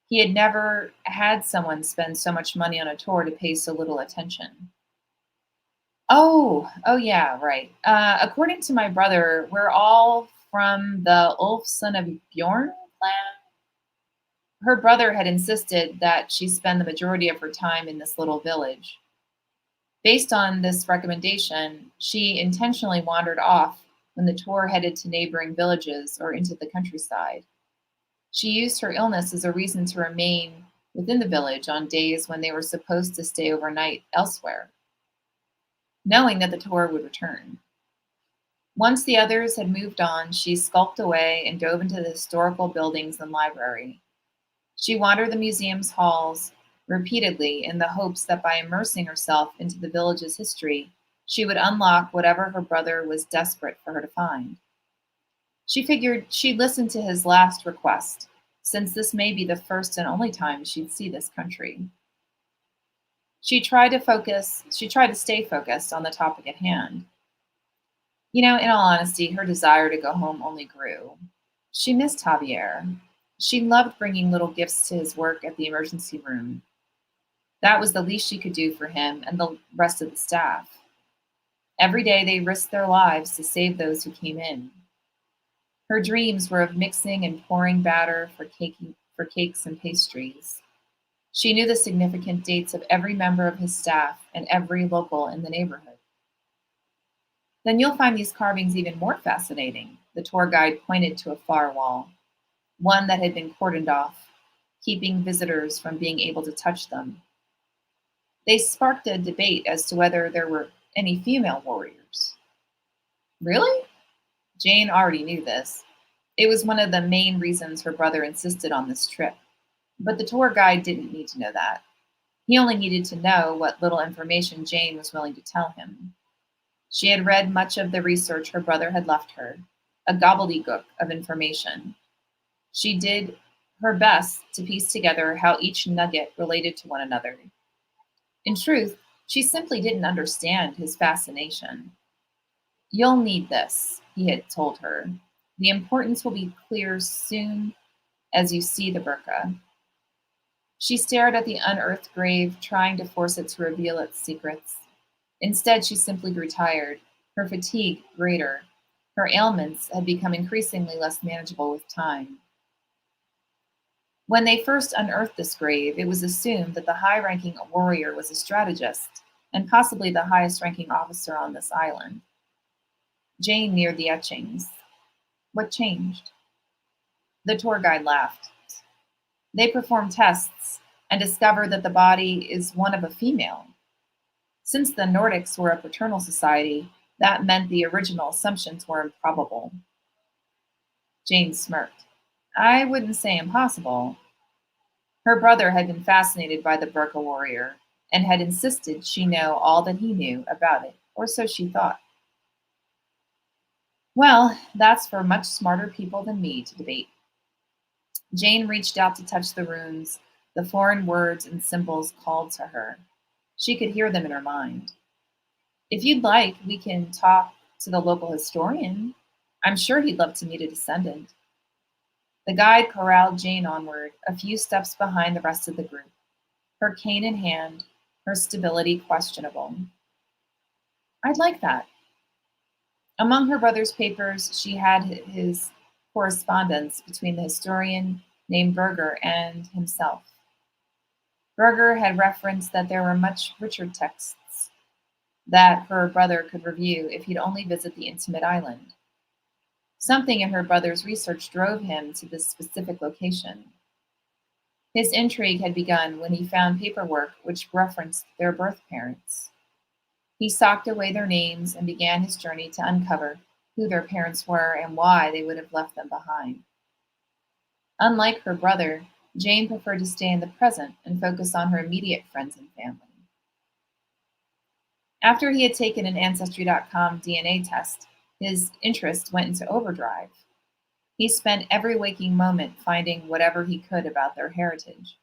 He had never had someone spend so much money on a tour to pay so little attention. Oh yeah, right. According to my brother, we're all from the Ulf son of Bjorn clan. Her brother had insisted that she spend the majority of her time in this little village. Based on this recommendation, she intentionally wandered off when the tour headed to neighboring villages or into the countryside. She used her illness as a reason to remain within the village on days when they were supposed to stay overnight elsewhere, knowing that the tour would return. Once the others had moved on, she skulked away and dove into the historical buildings and library. She wandered the museum's halls repeatedly in the hopes that by immersing herself into the village's history, she would unlock whatever her brother was desperate for her to find. She figured she'd listen to his last request, since this may be the first and only time she'd see this country. She tried to stay focused on the topic at hand. In all honesty, her desire to go home only grew. She missed Javier. She loved bringing little gifts to his work at the emergency room. That was the least she could do for him and the rest of the staff. Every day they risked their lives to save those who came in. Her dreams were of mixing and pouring batter for cakes and pastries. She knew the significant dates of every member of his staff and every local in the neighborhood. Then you'll find these carvings even more fascinating. The tour guide pointed to a far wall, one that had been cordoned off, keeping visitors from being able to touch them. They sparked a debate as to whether there were any female warriors. Really? Jane already knew this. It was one of the main reasons her brother insisted on this trip. But the tour guide didn't need to know that. He only needed to know what little information Jane was willing to tell him. She had read much of the research her brother had left her, a gobbledygook of information. She did her best to piece together how each nugget related to one another. In truth, she simply didn't understand his fascination. You'll need this, he had told her. The importance will be clear soon as you see the burqa. She stared at the unearthed grave, trying to force it to reveal its secrets. Instead, she simply grew tired, her fatigue greater. Her ailments had become increasingly less manageable with time. When they first unearthed this grave, it was assumed that the high-ranking warrior was a strategist and possibly the highest-ranking officer on this island. Jane neared the etchings. What changed? The tour guide laughed. They performed tests and discovered that the body is one of a female. Since the Nordics were a paternal society, that meant the original assumptions were improbable. Jane smirked. I wouldn't say impossible. Her brother had been fascinated by the burqa warrior and had insisted she know all that he knew about it, or so she thought. Well, that's for much smarter people than me to debate. Jane reached out to touch the runes. The foreign words and symbols called to her. She could hear them in her mind. If you'd like, we can talk to the local historian. I'm sure he'd love to meet a descendant. The guide corralled Jane onward, a few steps behind the rest of the group, her cane in hand, her stability questionable. I'd like that. Among her brother's papers, she had his correspondence between the historian named Berger and himself. Berger had referenced that there were much richer texts that her brother could review if he'd only visit the intimate island. Something in her brother's research drove him to this specific location. His intrigue had begun when he found paperwork which referenced their birth parents. He socked away their names and began his journey to uncover who their parents were and why they would have left them behind. Unlike her brother, Jane preferred to stay in the present and focus on her immediate friends and family. After he had taken an Ancestry.com DNA test, his interest went into overdrive. He spent every waking moment finding whatever he could about their heritage.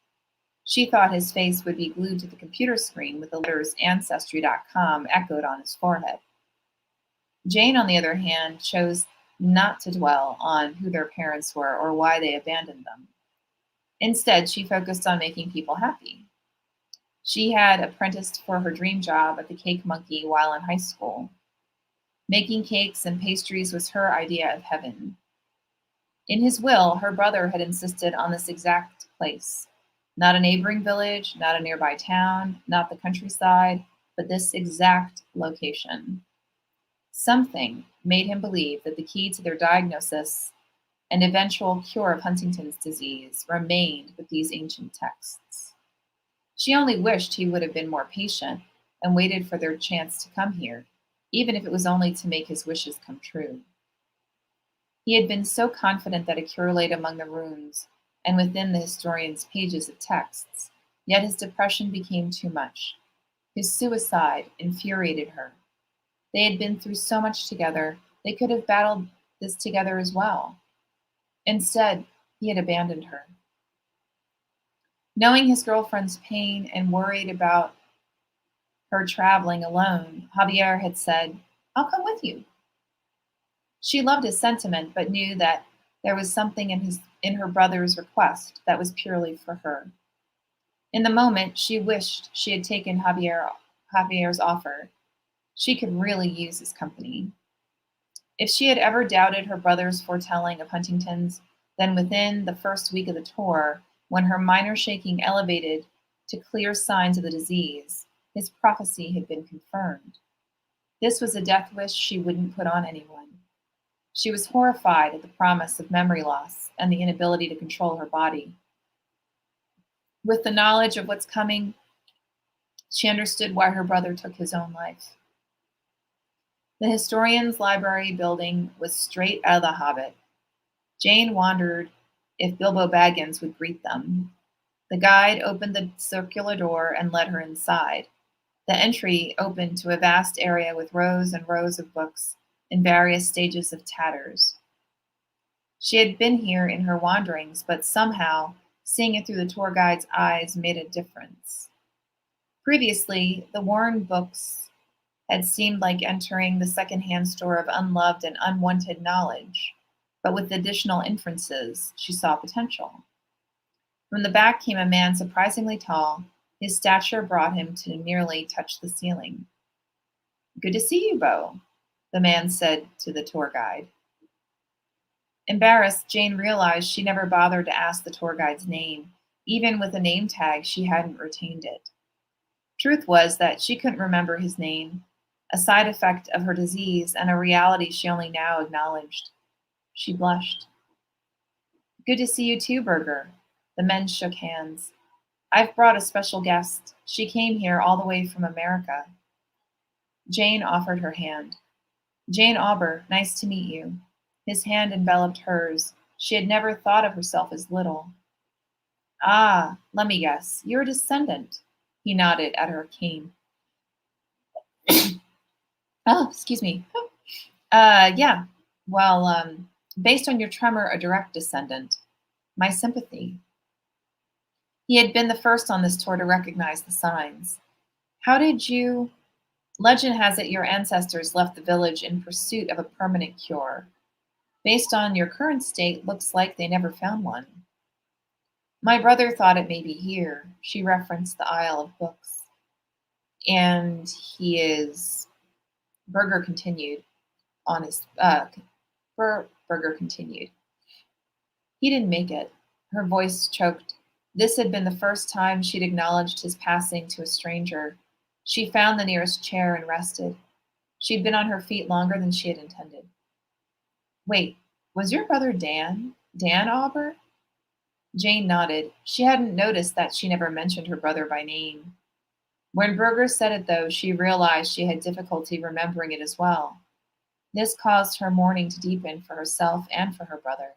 She thought his face would be glued to the computer screen with the letters Ancestry.com echoed on his forehead. Jane, on the other hand, chose not to dwell on who their parents were or why they abandoned them. Instead, she focused on making people happy. She had apprenticed for her dream job at the Cake Monkey while in high school. Making cakes and pastries was her idea of heaven. In his will, her brother had insisted on this exact place. Not a neighboring village, not a nearby town, not the countryside, but this exact location. Something made him believe that the key to their diagnosis and eventual cure of Huntington's disease remained with these ancient texts. She only wished he would have been more patient and waited for their chance to come here, even if it was only to make his wishes come true. He had been so confident that a cure laid among the runes and within the historian's pages of texts, yet his depression became too much. His suicide infuriated her. They had been through so much together, they could have battled this together as well. Instead, he had abandoned her. Knowing his girlfriend's pain and worried about her traveling alone, Javier had said, "I'll come with you." She loved his sentiment, but knew that there was something in her brother's request that was purely for her. In the moment, she wished she had taken Javier's offer. She could really use his company. If she had ever doubted her brother's foretelling of Huntington's, then within the first week of the tour, when her minor shaking elevated to clear signs of the disease, his prophecy had been confirmed. This was a death wish she wouldn't put on anyone. She was horrified at the promise of memory loss and the inability to control her body. With the knowledge of what's coming, she understood why her brother took his own life. The historian's library building was straight out of The Hobbit. Jane wondered if Bilbo Baggins would greet them. The guide opened the circular door and led her inside. The entry opened to a vast area with rows and rows of books in various stages of tatters. She had been here in her wanderings, but somehow, seeing it through the tour guide's eyes made a difference. Previously, the worn books had seemed like entering the secondhand store of unloved and unwanted knowledge, but with additional inferences, she saw potential. From the back came a man surprisingly tall. His stature brought him to nearly touch the ceiling. "Good to see you, Bo," the man said to the tour guide. Embarrassed, Jane realized she never bothered to ask the tour guide's name. Even with a name tag, she hadn't retained it. Truth was that she couldn't remember his name, a side effect of her disease and a reality she only now acknowledged. She blushed. "Good to see you too, Berger." The men shook hands. "I've brought a special guest. She came here all the way from America." Jane offered her hand. "Jane Auber, nice to meet you." His hand enveloped hers. She had never thought of herself as little. "Ah, let me guess. You're a descendant." He nodded at her cane. "Oh, excuse me. Yeah. Well, based on your tremor, a direct descendant. My sympathy." He had been the first on this tour to recognize the signs. "How did you..." Legend has it your ancestors left the village in pursuit of a permanent cure. Based on your current state, looks like they never found one. My brother thought it may be here. She referenced the aisle of books. And he is, Berger continued on his, Berger continued. He didn't make it. Her voice choked. This had been the first time she'd acknowledged his passing to a stranger. She found the nearest chair and rested. She'd been on her feet longer than she had intended. Wait, was your brother Dan? Dan Auber? Jane nodded. She hadn't noticed that she never mentioned her brother by name. When Berger said it, though, she realized she had difficulty remembering it as well. This caused her mourning to deepen for herself and for her brother.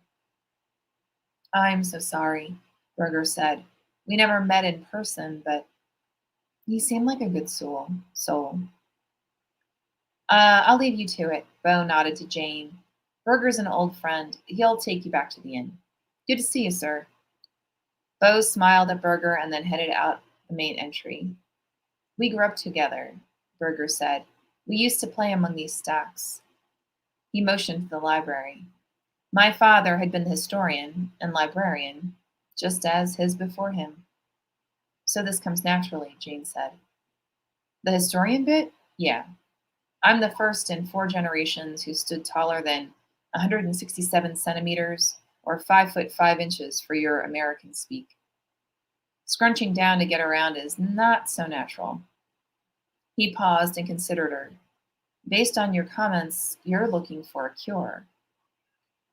I'm so sorry, Berger said. We never met in person, but he seemed like a good soul. I'll leave you to it, Bo nodded to Jane. Berger's an old friend. He'll take you back to the inn. Good to see you, sir. Bo smiled at Berger and then headed out the main entry. We grew up together, Berger said. We used to play among these stacks. He motioned to the library. My father had been the historian and librarian, just as his before him. So this comes naturally, Jane said. The historian bit? Yeah. I'm the first in 4 generations who stood taller than 167 centimeters or 5 foot 5 inches for your American speak. Scrunching down to get around is not so natural. He paused and considered her. Based on your comments, you're looking for a cure.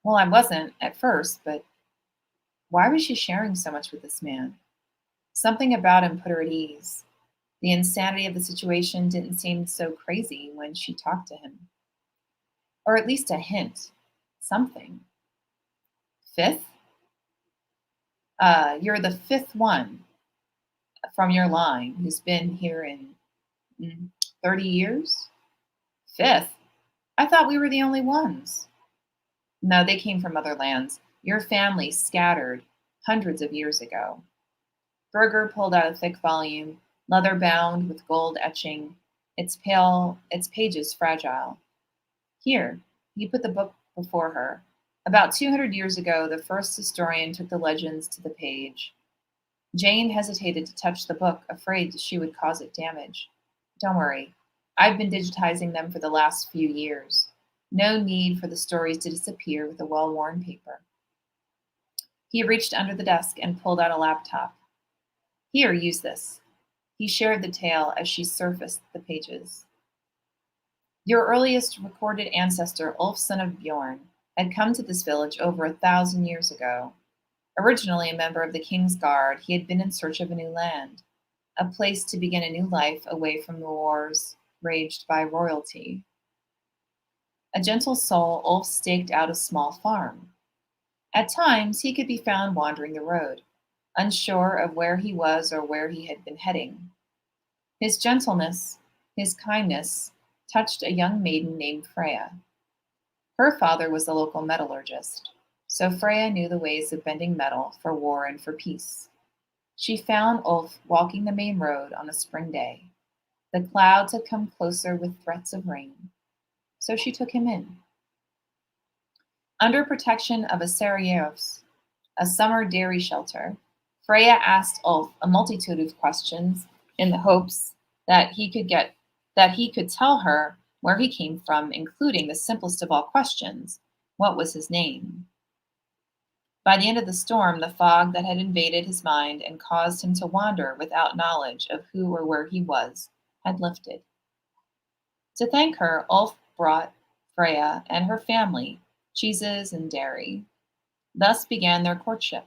Well, I wasn't at first, but why was she sharing so much with this man? Something about him put her at ease. The insanity of the situation didn't seem so crazy when she talked to him. Or at least a hint. Something. 5th? You're the 5th one from your line who's been here in 30 years? 5th? I thought we were the only ones. No, they came from other lands. Your family scattered hundreds of years ago. Berger pulled out a thick volume, leather-bound with gold etching, its pages fragile. Here, he put the book before her. About 200 years ago, the first historian took the legends to the page. Jane hesitated to touch the book, afraid she would cause it damage. Don't worry. I've been digitizing them for the last few years. No need for the stories to disappear with a well-worn paper. He reached under the desk and pulled out a laptop. Here, use this. He shared the tale as she surfaced the pages. Your earliest recorded ancestor, Ulf, son of Bjorn, had come to this village over 1,000 years ago. Originally a member of the King's Guard, he had been in search of a new land, a place to begin a new life away from the wars raged by royalty. A gentle soul, Ulf staked out a small farm. At times, he could be found wandering the road, unsure of where he was or where he had been heading. His gentleness, his kindness, touched a young maiden named Freya. Her father was a local metallurgist, so Freya knew the ways of bending metal for war and for peace. She found Ulf walking the main road on a spring day. The clouds had come closer with threats of rain, so she took him in. Under protection of a Sage-Robison, a summer dairy shelter, Freya asked Ulf a multitude of questions in the hopes that he could tell her where he came from, including the simplest of all questions, what was his name? By the end of the storm, the fog that had invaded his mind and caused him to wander without knowledge of who or where he was had lifted. To thank her, Ulf brought Freya and her family cheeses and dairy. Thus began their courtship.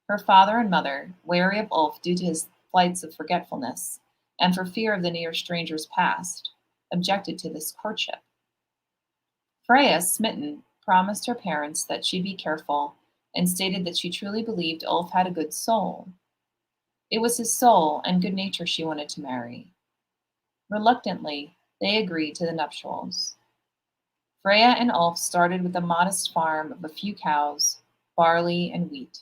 Her father and mother, wary of Ulf due to his flights of forgetfulness and for fear of the near stranger's past, objected to this courtship. Freya, smitten, promised her parents that she'd be careful and stated that she truly believed Ulf had a good soul. It was his soul and good nature she wanted to marry. Reluctantly, they agreed to the nuptials. Freya and Ulf started with a modest farm of a few cows, barley, and wheat.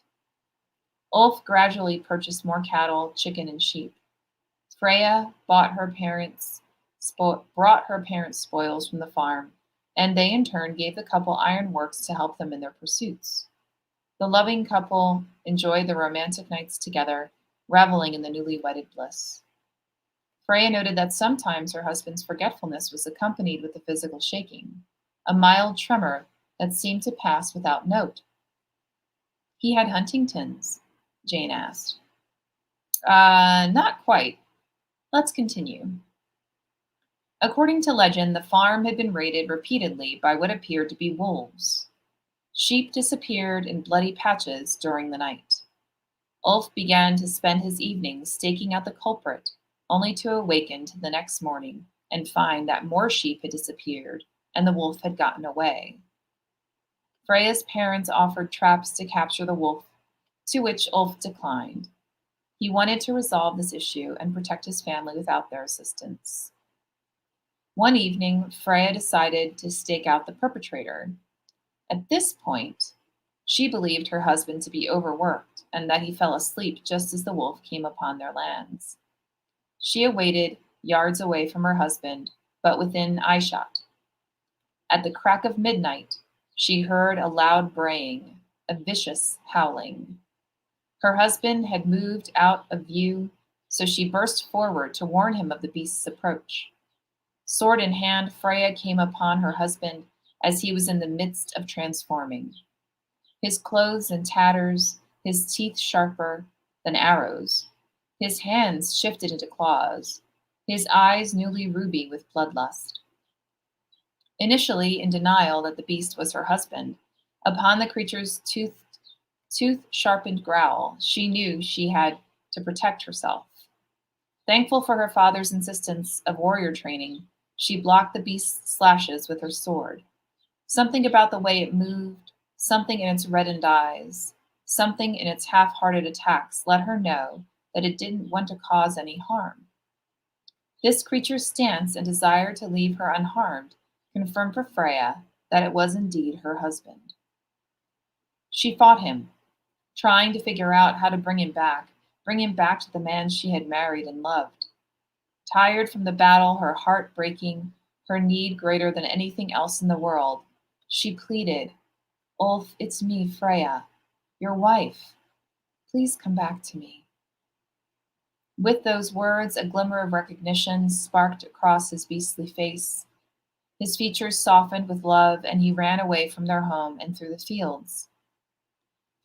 Ulf gradually purchased more cattle, chicken, and sheep. Freya bought her parents brought her parents spoils from the farm, and they in turn gave the couple ironworks to help them in their pursuits. The loving couple enjoyed the romantic nights together, reveling in the newly wedded bliss. Freya noted that sometimes her husband's forgetfulness was accompanied with a physical shaking, a mild tremor that seemed to pass without note. He had Huntington's? Jane asked. Not quite. Let's continue. According to legend, the farm had been raided repeatedly by what appeared to be wolves. Sheep disappeared in bloody patches during the night. Ulf began to spend his evenings staking out the culprit, only to awaken to the next morning and find that more sheep had disappeared and the wolf had gotten away. Freya's parents offered traps to capture the wolf, to which Ulf declined. He wanted to resolve this issue and protect his family without their assistance. One evening, Freya decided to stake out the perpetrator. At this point, she believed her husband to be overworked and that he fell asleep just as the wolf came upon their lands. She awaited, yards away from her husband, but within eyeshot. At the crack of midnight, she heard a loud braying, a vicious howling. Her husband had moved out of view, so she burst forward to warn him of the beast's approach. Sword in hand, Freya came upon her husband as he was in the midst of transforming. His clothes in tatters, his teeth sharper than arrows, his hands shifted into claws, his eyes newly ruby with bloodlust. Initially in denial that the beast was her husband, upon the creature's tooth-sharpened growl, she knew she had to protect herself. Thankful for her father's insistence of warrior training, she blocked the beast's slashes with her sword. Something about the way it moved, something in its reddened eyes, something in its half-hearted attacks let her know that it didn't want to cause any harm. This creature's stance and desire to leave her unharmed confirmed for Freya that it was indeed her husband. She fought him, trying to figure out how to bring him back to the man she had married and loved. Tired from the battle, her heart breaking, her need greater than anything else in the world, she pleaded, "Ulf, it's me, Freya, your wife. Please come back to me." With those words, a glimmer of recognition sparked across his beastly face. His features softened with love, and he ran away from their home and through the fields.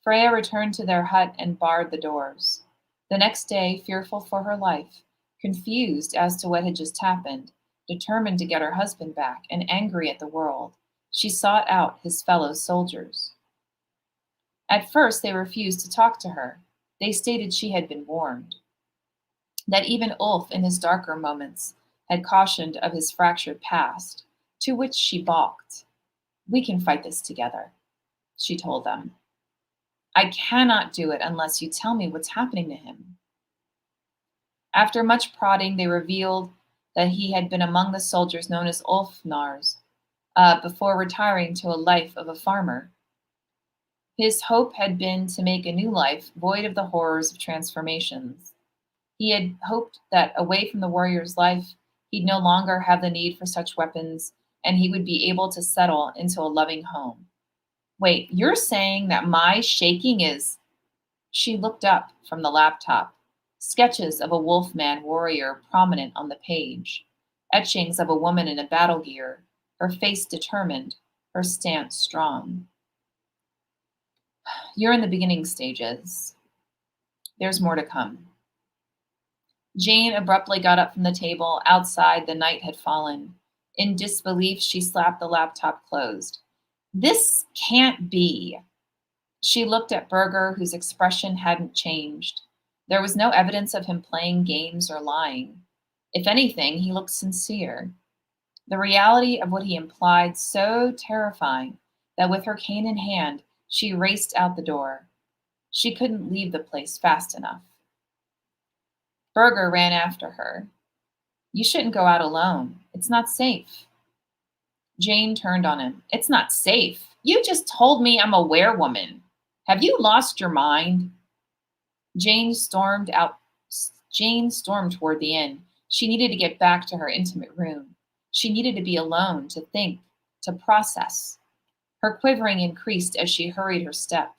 Freya returned to their hut and barred the doors. The next day, fearful for her life, confused as to what had just happened, determined to get her husband back, and angry at the world, she sought out his fellow soldiers. At first, they refused to talk to her. They stated she had been warned. That even Ulf, in his darker moments, had cautioned of his fractured past, to which she balked. "We can fight this together," she told them. "I cannot do it unless you tell me what's happening to him." After much prodding, they revealed that he had been among the soldiers known as Ulfnars, before retiring to a life of a farmer. His hope had been to make a new life void of the horrors of transformations. He had hoped that away from the warrior's life, he'd no longer have the need for such weapons, and he would be able to settle into a loving home. "Wait, you're saying that my shaking is..." She looked up from the laptop. Sketches of a wolfman warrior prominent on the page. Etchings of a woman in a battle gear, her face determined, her stance strong. "You're in the beginning stages. There's more to come." Jane abruptly got up from the table. Outside, the night had fallen. In disbelief, she slapped the laptop closed. "This can't be." She looked at Berger, whose expression hadn't changed. There was no evidence of him playing games or lying. If anything, he looked sincere. The reality of what he implied so terrifying that with her cane in hand, she raced out the door. She couldn't leave the place fast enough. Berger ran after her. "You shouldn't go out alone. It's not safe." Jane turned on him. "It's not safe. You just told me I'm a werewoman. Have you lost your mind?" Jane stormed toward the inn, She needed to get back to her intimate room. She needed to be alone, to think, to process. Her quivering increased as she hurried her step.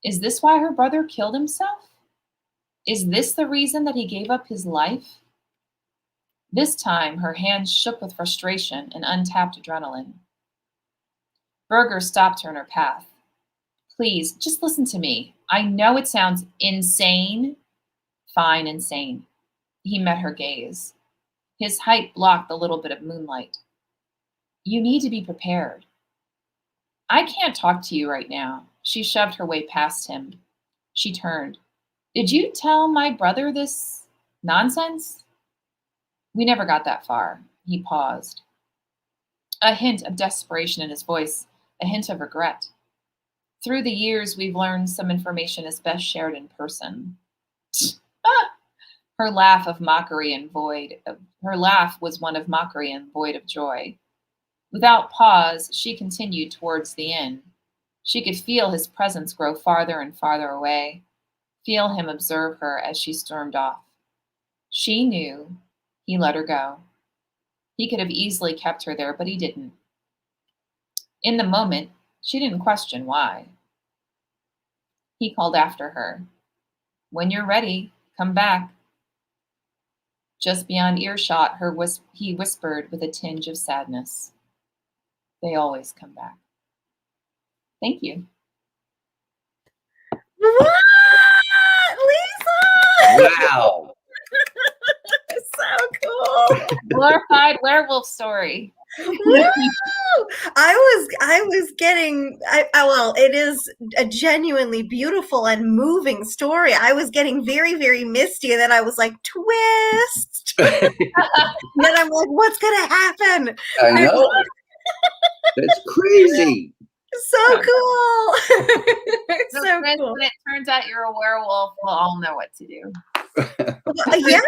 Is this why her brother killed himself? Is this the reason that he gave up his life? This time, her hands shook with frustration and untapped adrenaline. Berger stopped her in her path. Please, just listen to me. I know it sounds insane. Fine, insane. He met her gaze. His height blocked the little bit of moonlight. You need to be prepared. I can't talk to you right now. She shoved her way past him. She turned. Did you tell my brother this nonsense? We never got that far. He paused. A hint of desperation in his voice, a hint of regret. Through the years, we've learned some information is best shared in person. Her laugh was one of mockery and void of joy. Without pause, she continued towards the inn. She could feel his presence grow farther and farther away, feel him observe her as she stormed off. She knew. He let her go. He could have easily kept her there, but he didn't. In the moment, she didn't question why. He called after her. When you're ready, come back. Just beyond earshot, he whispered with a tinge of sadness. They always come back. Thank you. What? Lisa! Wow. So cool. Glorified werewolf story. Woo! I was getting, well, it is a genuinely beautiful and moving story. I was getting very, very misty, and then I was like, twist. And then I'm like, what's gonna happen? I know. That's crazy. So cool. So, So Chris, cool. when it turns out you're a werewolf, we'll all know what to do. Yeah.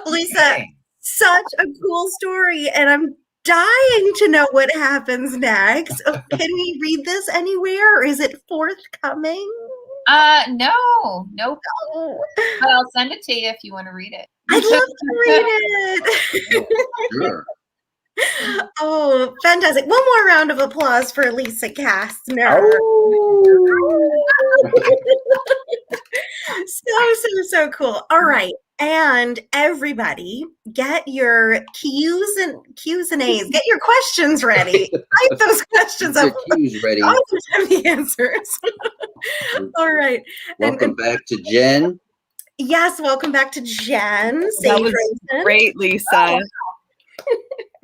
Lisa, such a cool story, and I'm dying to know what happens next. Can we read this anywhere, or is it forthcoming? No, nope. Oh, But I'll send it to you if you want to read it. I'd love to read it. Sure. Oh, fantastic. One more round of applause for Lisa Kastner. So cool. All right. And everybody, get your Q's and A's. Get your questions ready. Type those questions up. Your cues ready. I always have the answers. All right. Welcome back to Jen. Yes, welcome back to Jen. That was Sage-Robison. great, Lisa.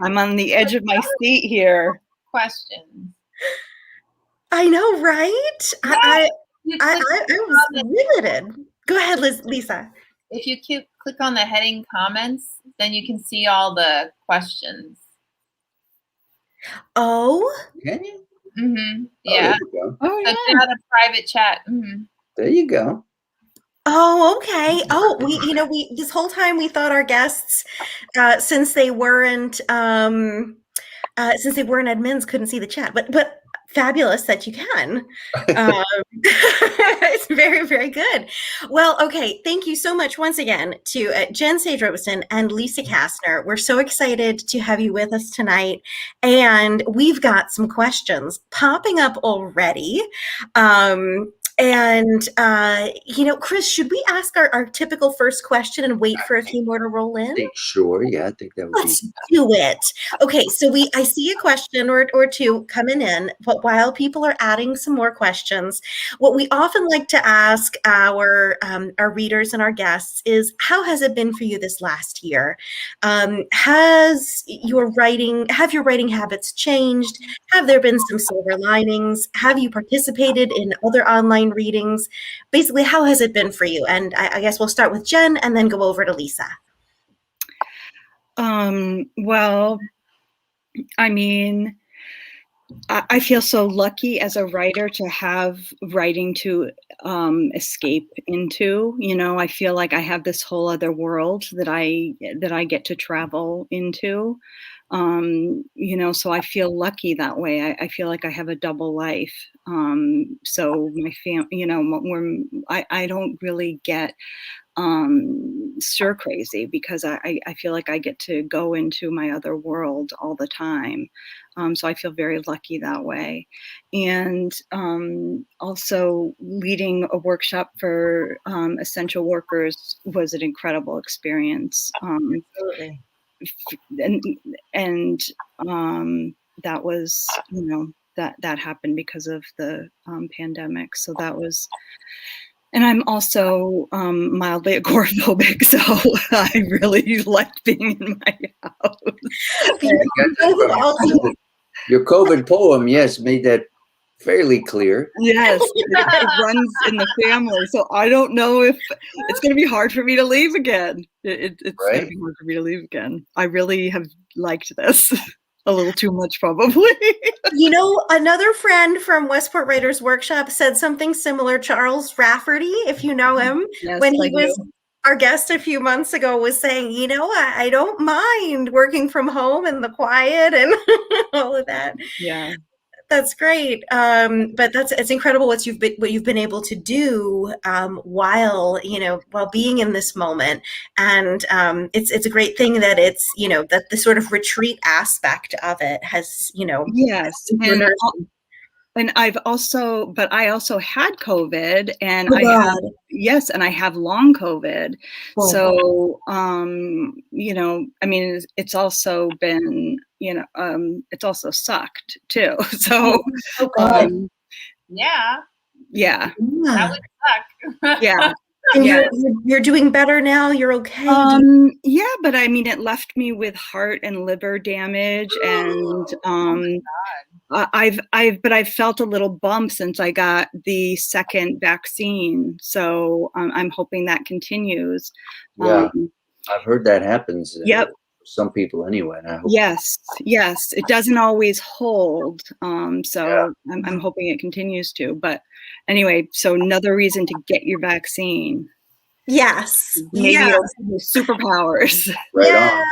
I'm on the edge of my seat here. Questions. I know, right? I You click was riveted. Go ahead, Lisa. If you click on the heading comments, then you can see all the questions. Oh, Can you? Mm-hmm. Oh, Yeah. there you go. Oh, So yeah. they had a private chat. Mm-hmm. There you go. oh, okay. Oh, we this whole time we thought our guests, since they weren't admins, couldn't see the chat, but fabulous that you can. It's very, very good. Well, okay. Thank you so much once again to Jen Sage-Robison and Lisa Kastner. We're so excited to have you with us tonight. And we've got some questions popping up already. Chris, should we ask our typical first question and wait for a few more to roll in? Sure. Yeah, I think that would Let's be. do it. Okay, so I see a question or two coming in, but while people are adding some more questions, what we often like to ask our readers and our guests is, how has it been for you this last year? Have your writing habits changed? Have there been some silver linings? Have you participated in other online readings? Basically, how has it been for you? And I guess we'll start with Jen and then go over to Lisa. Well, I mean, I feel so lucky as a writer to have writing to escape into. I feel like I have this whole other world that I get to travel into. So I feel lucky that way. I feel like I have a double life. So my I don't really get stir crazy because I feel like I get to go into my other world all the time. So I feel very lucky that way. And also leading a workshop for essential workers was an incredible experience. Absolutely. And that was, that happened because of the pandemic. So that was, and I'm also mildly agoraphobic, so I really liked being in my house. Your COVID poem, yes, made that fairly clear. Yes, it runs in the family, so I don't know if it's going to be hard for me to leave again. It's Right. going to be hard for me to leave again. I really have liked this. A little too much, probably. Another friend from Westport Writers Workshop said something similar. Charles Rafferty, if you know him, Yes, when he was our guest a few months ago, was saying, I don't mind working from home and the quiet and all of that. Yeah. That's great. But it's incredible what you've been able to do while being in this moment. And it's a great thing that it's, that the sort of retreat aspect of it has, Yes. And I also had COVID, and I have long COVID. Oh, so, it's also been, it's also sucked too. So, yeah. Yeah. That would suck. Yeah. And you're doing better now. You're okay. Yeah, but I mean, it left me with heart and liver damage, and I've felt a little bump since I got the second vaccine, so I'm hoping that continues. Yeah, I've heard that happens. Yep. For some people anyway. And I hope Yes, it doesn't always hold. So I'm hoping it continues to. But anyway, so another reason to get your vaccine. Yes. Maybe superpowers. Right on.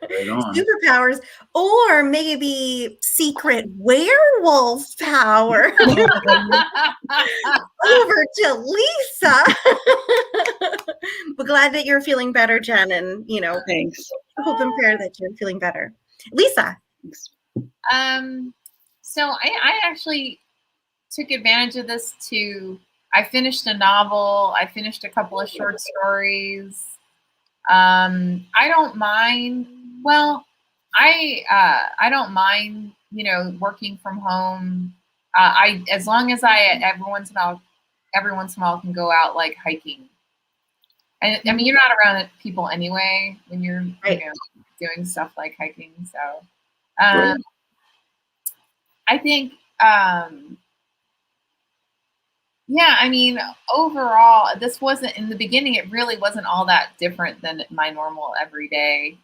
Right on. Superpowers, or maybe secret werewolf power. Over to Lisa. We're glad that you're feeling better, Jen, and thanks. Hope and prayer that you're feeling better. Lisa. So I actually took advantage of this I finished a novel. I finished a couple of short stories. I don't mind. Well, I don't mind, working from home. As long as every once in a while can go out like hiking. And I mean, you're not around people anyway when you're doing stuff like hiking. So I think. Yeah, I mean, overall, this wasn't, in the beginning, it really wasn't all that different than my normal everyday.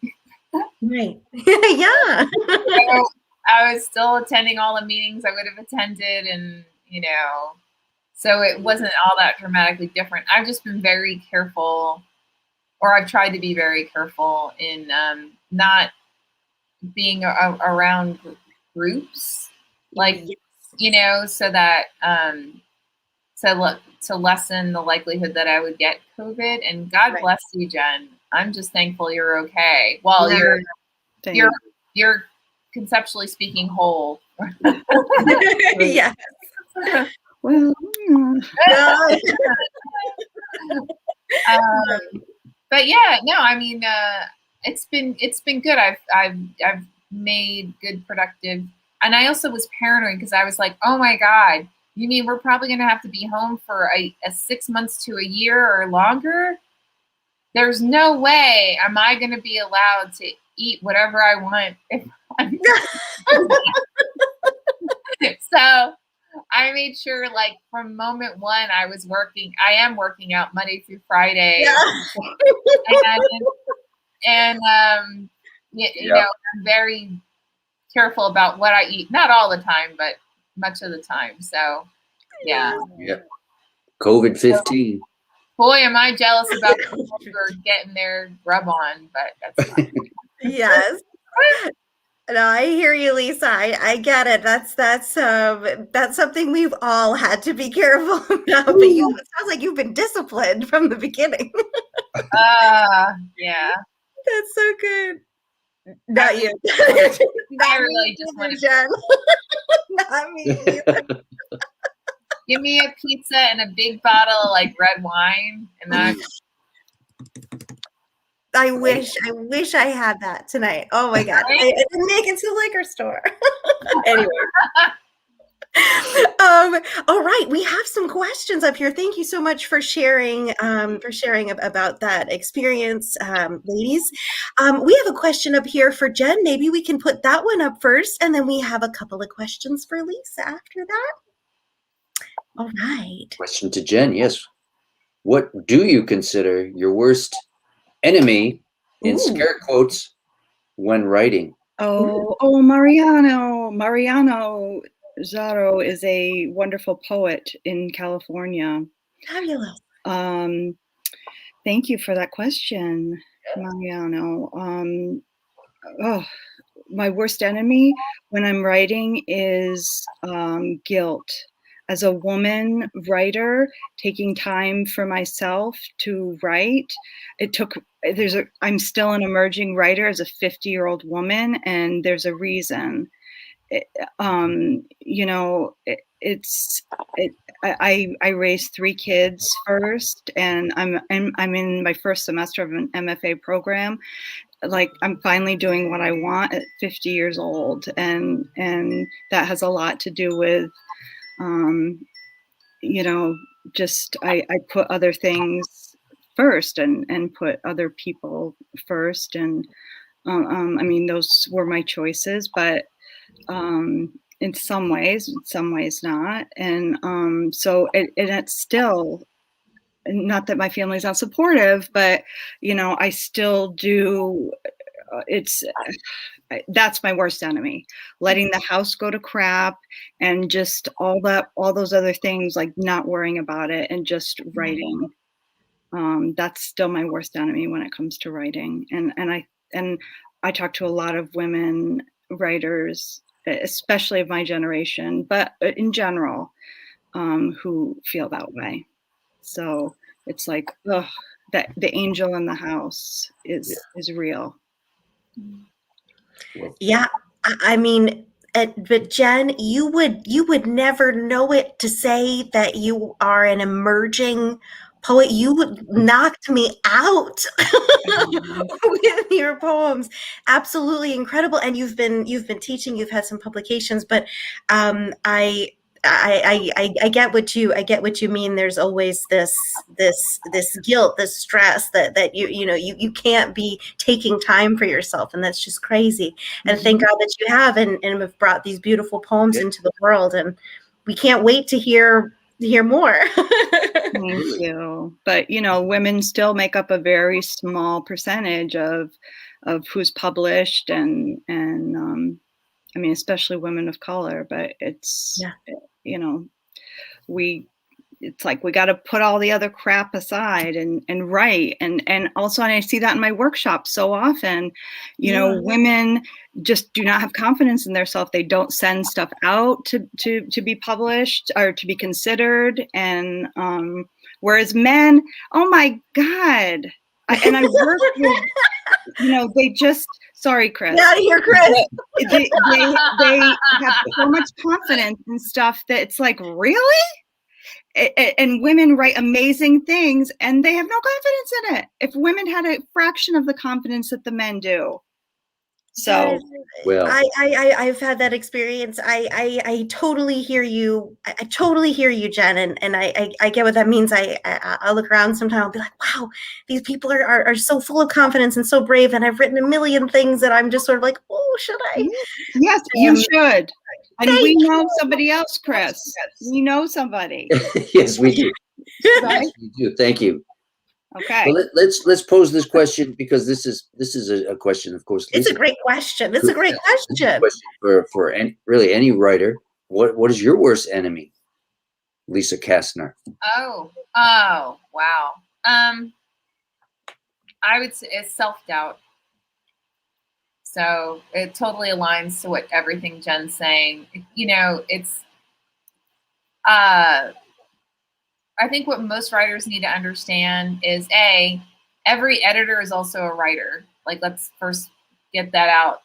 Right. Yeah. So I was still attending all the meetings I would have attended, and, so it wasn't all that dramatically different. I've just been very careful, or I've tried to be very careful in not being around groups, like, so that, to lessen the likelihood that I would get COVID. And God bless you, Jen. I'm just thankful you're okay. Well, you're conceptually speaking whole. Yeah. Well, but yeah, no, I mean, it's been good. I've made good productive, and I also was paranoid because I was like, oh my God, you mean we're probably going to have to be home for a 6 months to a year or longer? There's no way am I going to be allowed to eat whatever I want. So I made sure, like, from moment one, I am working out Monday through Friday. Yeah. and I'm very careful about what I eat. Not all the time, but much of the time. So, yeah. COVID-15. Boy, am I jealous about people who are getting their grub on, but that's fine. Yes. No, I hear you, Lisa. I get it. That's something we've all had to be careful about. But it sounds like you've been disciplined from the beginning. Yeah. That's so good. Not you. I really just want to Jen. Not me either. give me a pizza and a big bottle of like red wine, and then I wish I had that tonight. Oh my God. I didn't make it to the liquor store. Anyway. All right, we have some questions up here. Thank you so much for sharing about that experience, ladies. We have a question up here for Jen. Maybe we can put that one up first, and then we have a couple of questions for Lisa after that. All right. Question to Jen. Yes. What do you consider your worst enemy, in scare quotes, when writing? Oh, Mariano Zaro is a wonderful poet in California. Fabulous. Thank you for that question, Mariano. My worst enemy when I'm writing is guilt. As a woman writer, taking time for myself to write, I'm still an emerging writer as a 50-year-old woman, and there's a reason. I raised 3 kids first, and I'm in my first semester of an MFA program. Like, I'm finally doing what I want at 50 years old, and that has a lot to do with just I put other things first and put other people first, and I mean, those were my choices, but in some ways not, and so it's still not that my family's not supportive, but I still do. That's my worst enemy, letting the house go to crap, and just all those other things, like not worrying about it and just writing. That's still my worst enemy when it comes to writing. And I talk to a lot of women writers, especially of my generation, but in general, who feel that way. So it's like, that the angel in the house is real. Yeah, I mean, but Jen, you would never know it to say that you are an emerging poet. You knocked me out with your poems. Absolutely incredible. And you've been teaching. You've had some publications, but I get what you mean. There's always this guilt, this stress that you can't be taking time for yourself, and that's just crazy. And thank God that you have and have brought these beautiful poems into the world, and we can't wait to hear more. Thank you. But women still make up a very small percentage of who's published, and I mean, especially women of color. But it's it's like we got to put all the other crap aside and write, and also, and I see that in my workshops so often, women just do not have confidence in themselves. They don't send stuff out to be published or to be considered, and whereas men, oh my God, and I work with, they just, sorry, Chris. Get out of here, Chris. They have so much confidence in stuff that it's like, really? And women write amazing things, and they have no confidence in it. If women had a fraction of the confidence that the men do. So, well, I've had that experience. I totally hear you. I totally hear you, Jen, and I get what that means. I look around sometimes. I'll be like, wow, these people are so full of confidence and so brave. And I've written a million things that I'm just sort of like, oh, should I? Yes, you should. And we know somebody else, Chris. We know somebody. Yes, we do. Right? Yes, we do. Thank you. Okay. Well, let's pose this question, because this is a question, of course. It's a great question. It's a great question. For any writer. What is your worst enemy, Lisa Kastner? Oh, wow. I would say it's self-doubt. So it totally aligns to what everything Jen's saying. You know, it's I think what most writers need to understand is every editor is also a writer. Like, let's first get that out.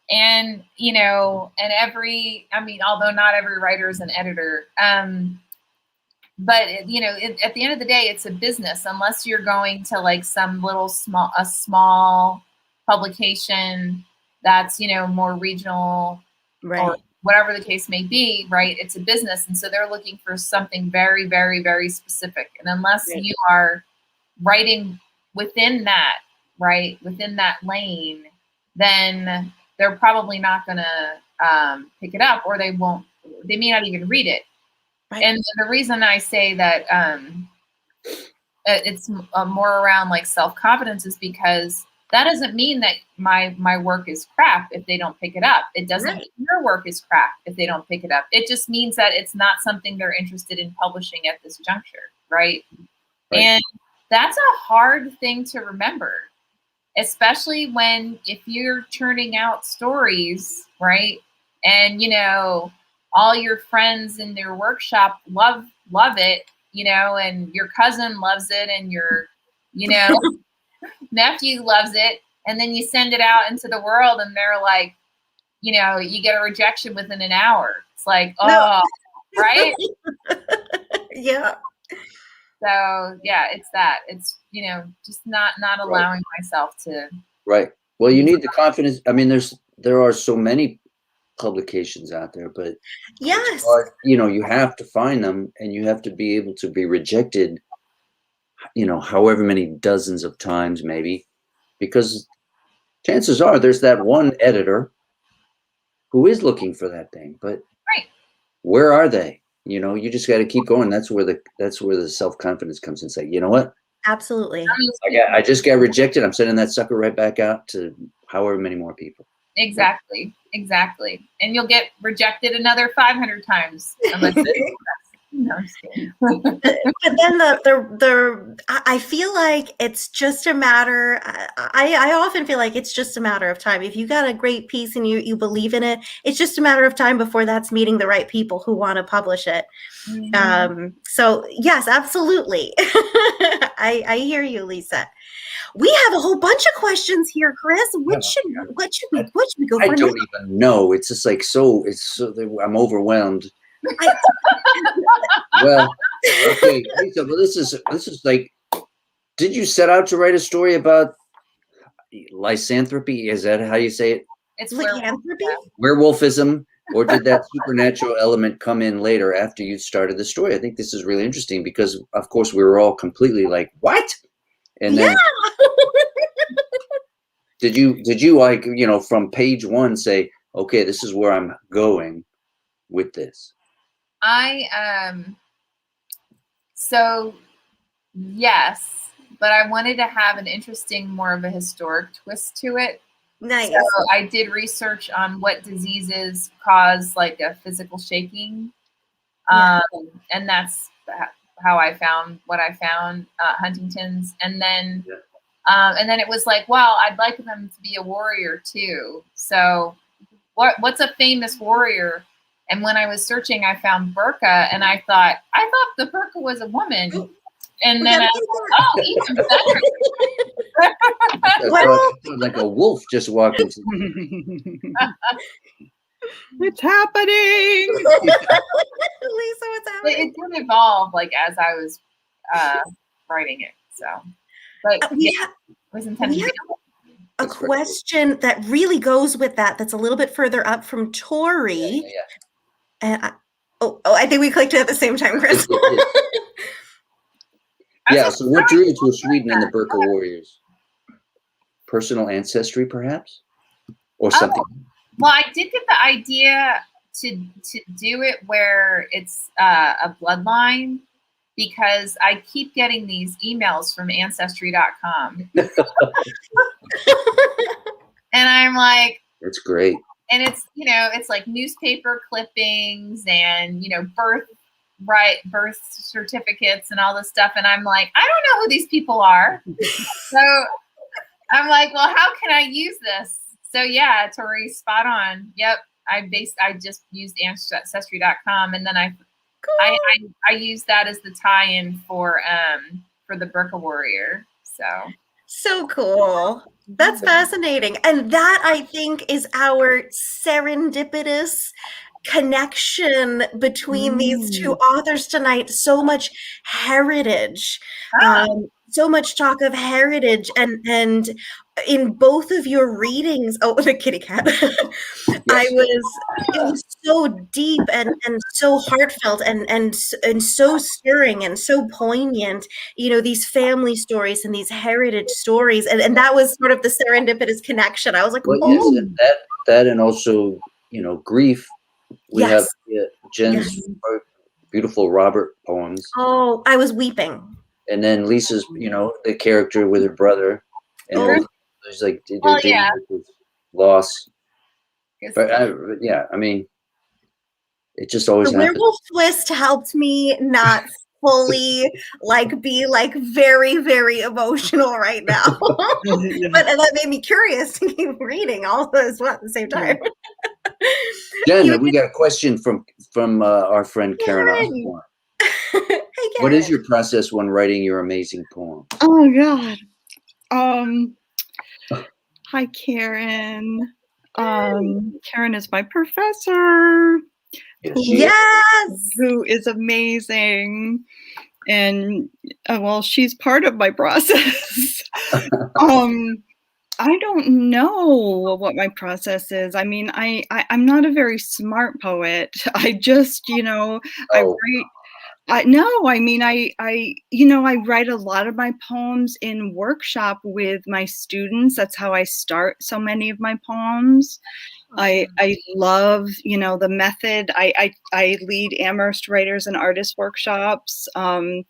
and you know, and although not every writer is an editor, but you know, at the end of the day, it's a business. Unless you're going to like some small publication that's, you know, more regional, Right. or whatever the case may be, right? It's a business, and so they're looking for something very, very, very specific. And unless you are writing within that, right, within that lane, then they're probably not going to pick it up, or they may not even read it. Right. And the reason I say that it's more around like self-confidence is because that doesn't mean that my work is crap if they don't pick it up. It doesn't mean your work is crap if they don't pick it up. It just means that it's not something they're interested in publishing at this juncture, right? And that's a hard thing to remember, especially if you're churning out stories, right? And, you know, all your friends in their workshop love it, you know, and your cousin loves it, and your, you know, nephew loves it. And then you send it out into the world, and they're like, you know, you get a rejection within an hour. It's like, oh, no. Right? Yeah. So yeah, it's that. It's, you know, just not allowing myself to. Right. Well, you need the confidence. I mean, there are so many publications out there, but yes, you know, you have to find them, and you have to be able to be rejected, you know, however many dozens of times, maybe, because chances are there's that one editor who is looking for that thing, but where are they? You know, you just got to keep going. That's where the self-confidence comes in. Say, you know what? Absolutely. I just got rejected. I'm sending that sucker right back out to however many more people. Exactly. And you'll get rejected another 500 times. Unless no, I'm just kidding. But then I feel like it's just a matter. I often feel like it's just a matter of time. If you got a great piece and you believe in it, it's just a matter of time before that's meeting the right people who want to publish it. Mm-hmm. So yes, absolutely. I hear you, Lisa. We have a whole bunch of questions here, Chris. What should we go for? I don't even know. It's just like I'm overwhelmed. Well, okay, Lisa. Well, this is like, did you set out to write a story about lycanthropy? Is that how you say it? It's lycanthropy. Werewolfism, or did that supernatural element come in later after you started the story? I think this is really interesting because, of course, we were all completely like, "What?" And then, did you like, you know, from page one say, "Okay, this is where I'm going with this"? So yes, but I wanted to have an interesting, more of a historic twist to it. Nice. So I did research on what diseases cause like a physical shaking. And that's how I found what I found, Huntington's. And then it was like, well, I'd like them to be a warrior too. So what's a famous warrior? And when I was searching, I found Burka, and I thought the Burka was a woman. And then I was like, even better. Well, like a wolf just walking. It's happening. Lisa, what's happening? It did evolve like as I was writing it. So, but it was intended to be. A question that really goes with that. That's a little bit further up from Tori. And I think we clicked it at the same time, Chris. Yeah. So what drew you to Sweden and the Burka warriors? Personal ancestry, perhaps, or something. Well, I did get the idea to do it where it's a bloodline, because I keep getting these emails from Ancestry.com. And I'm like, that's great. And it's, you know, it's like newspaper clippings and, you know, birth certificates and all this stuff. And I'm like, I don't know who these people are. So I'm like, well, how can I use this? So yeah, Tori, spot on. Yep. I just used ancestry.com, and then I used that as the tie-in for the Burka Warrior. So cool. That's fascinating. And that, I think, is our serendipitous connection between these two authors tonight. So much heritage, so much talk of heritage, and in both of your readings, oh, the kitty cat. It was so deep and so heartfelt and so stirring and so poignant, these family stories and these heritage stories. And that was sort of the serendipitous connection. I was like, well, oh, yes, and that and also, grief. We have Jen's beautiful Robert poems. Oh, I was weeping. And then Lisa's, the character with her brother. And there's like, they're dealing with loss. But I mean, it just always the happens. werewolf twist helped me not fully be very, very emotional right now. But that made me curious to keep reading all those at the same time. Jen, we got a question from our friend Karen Osborne. Hey, Karen. What is your process when writing your amazing poem? Oh God. Hi, Karen. Karen is my professor. Yes. Who is amazing. And well, she's part of my process. I don't know what my process is. I mean, I'm not a very smart poet. I just, I write. I write a lot of my poems in workshop with my students. That's how I start so many of my poems. I love, the method. I lead Amherst Writers and Artists workshops. And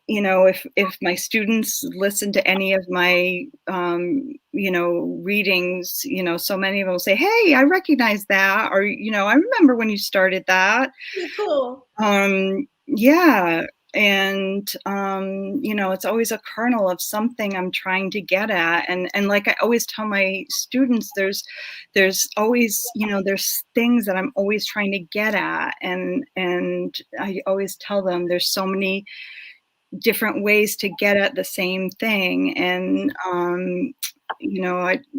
if my students listen to any of my, readings, so many of them will say, hey, I recognize that. Or, I remember when you started that. Cool. Yeah. And, it's always a kernel of something I'm trying to get at. And like I always tell my students, there's always, there's things that I'm always trying to get at. And I always tell them there's so many different ways to get at the same thing. And,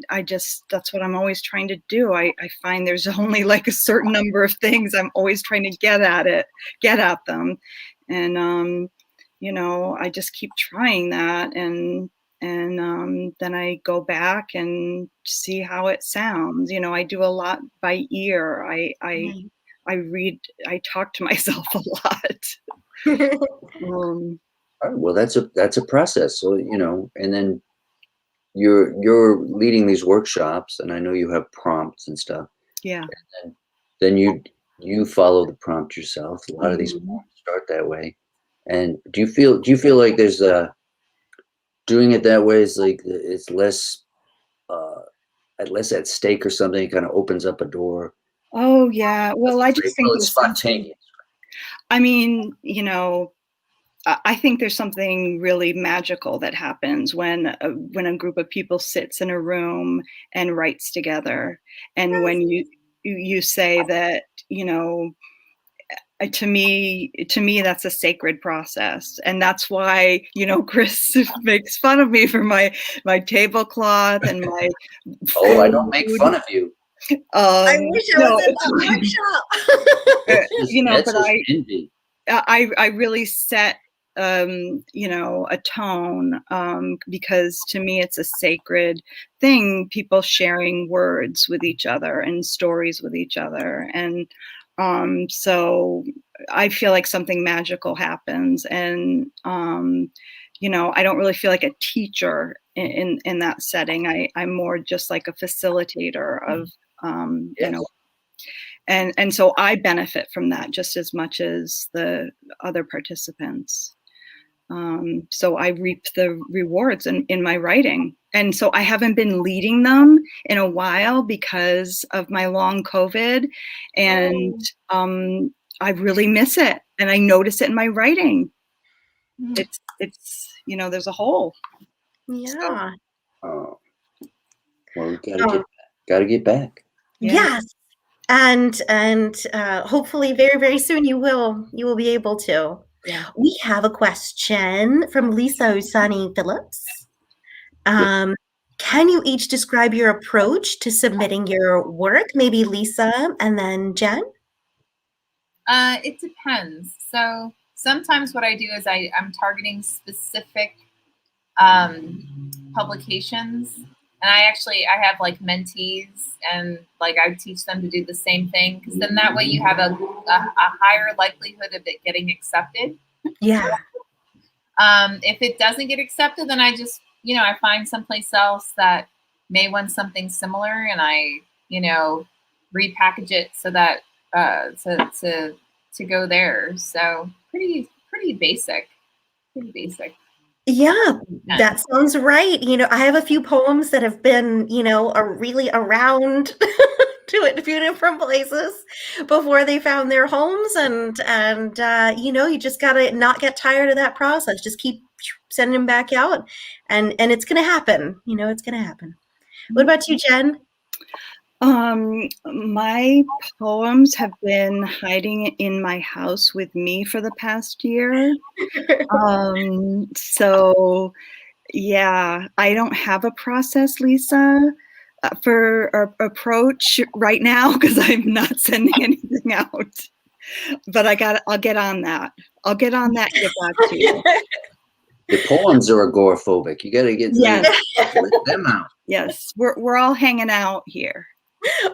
I just, that's what I'm always trying to do. I find there's only a certain number of things I'm always trying to get at them. And, I just keep trying that. And then I go back and see how it sounds. I do a lot by ear. I read, I talk to myself a lot. Well, that's a process. So, and then you're leading these workshops, and I know you have prompts and stuff. Yeah. And then you follow the prompt yourself. A lot of these poems start that way. And do you feel like there's doing it that way is it's less at stake or something? It kind of opens up a door. Oh yeah. Well, I just think it's spontaneous. I mean, I think there's something really magical that happens when a group of people sits in a room and writes together. And when you say that, to me, that's a sacred process. And that's why, Chris makes fun of me for my tablecloth and my Oh, I don't make fun of you. I wish I was in that workshop. But I really set a tone, because to me it's a sacred thing, people sharing words with each other and stories with each other. And so I feel like something magical happens. And I don't really feel like a teacher in that setting. I'm more just like a facilitator of and so I benefit from that just as much as the other participants. So I reap the rewards in my writing. And so I haven't been leading them in a while because of my long COVID. And I really miss it. And I notice it in my writing. It's there's a hole. Yeah. Oh, well, we Um, gotta get back. Yes. And hopefully very, very soon you will be able to. Yeah. We have a question from Lisa Usani Phillips. Can you each describe your approach to submitting your work? Maybe Lisa and then Jen? It depends. So sometimes what I do is I'm targeting specific publications, and I have like mentees, and like I teach them to do the same thing, because then that way you have a higher likelihood of it getting accepted. Yeah. If it doesn't get accepted, then I just, I find someplace else that may want something similar, and I, repackage it so that to go there. So pretty basic. Pretty basic. Yeah, that sounds right. I have a few poems that have been, are really around to a few different places before they found their homes, and you just gotta not get tired of that process. Just keep sending them back out, and it's gonna happen. It's gonna happen. What about you, Jen? My poems have been hiding in my house with me for the past year. So yeah, I don't have a process, Lisa, for approach right now, because I'm not sending anything out. But I'll get on that. I'll get on that and get back to you. The poems are agoraphobic. You gotta get them out. Yes, we're all hanging out here.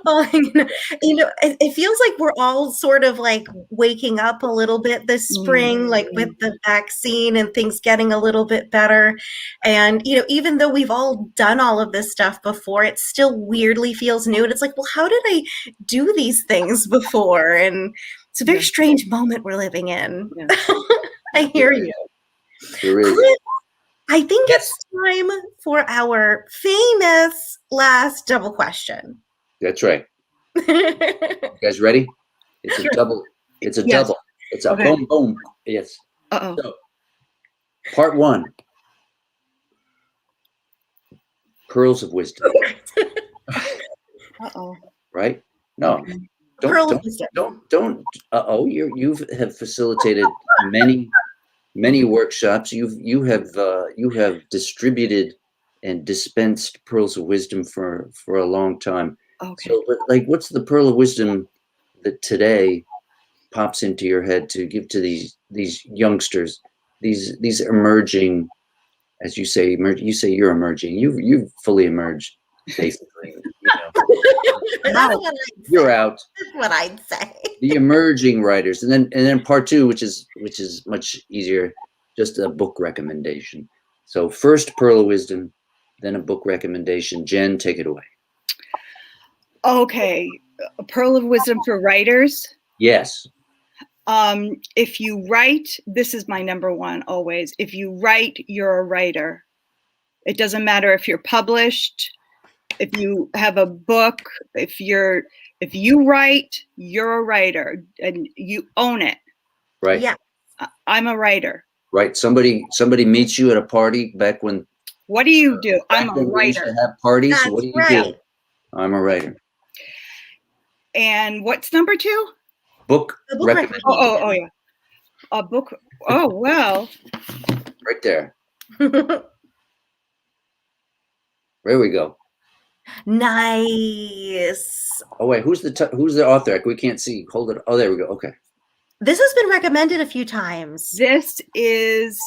Oh, it feels like we're all sort of like waking up a little bit this spring, like with the vaccine and things getting a little bit better. And, even though we've all done all of this stuff before, it still weirdly feels new. And it's like, well, how did I do these things before? And it's a very strange moment we're living in. Yeah. I hear you. There is. I think it's time for our famous last double question. That's right. You guys ready? It's a double. It's a double. It's a boom, boom. Yes. Uh-oh. So, part 1. Pearls of wisdom. Uh-oh. Right? No. Don't. Uh-oh. You have facilitated many workshops. You have distributed and dispensed pearls of wisdom for a long time. Okay. So, but like, what's the pearl of wisdom that today pops into your head to give to these youngsters, these emerging, as you say, you say you're emerging. You've fully emerged, basically. You're out. That's what I'd say. The emerging writers, and then part 2, which is much easier, just a book recommendation. So first pearl of wisdom, then a book recommendation. Jen, take it away. Okay, a pearl of wisdom for writers. Yes. If you write, this is my number one always. If you write, you're a writer. It doesn't matter if you're published, if you have a book, if you write, you're a writer, and you own it. Right. Yeah. I'm a writer. Right. Somebody meets you at a party back when. What do you do? I'm a writer. We used to have parties. That's what do you right. do? I'm a writer. And what's number 2? Book recommendation. Oh yeah. A book. Oh well. Right there. There we go. Nice. Oh wait, who's the author? We can't see. Hold it. Oh, there we go. Okay. This has been recommended a few times. This is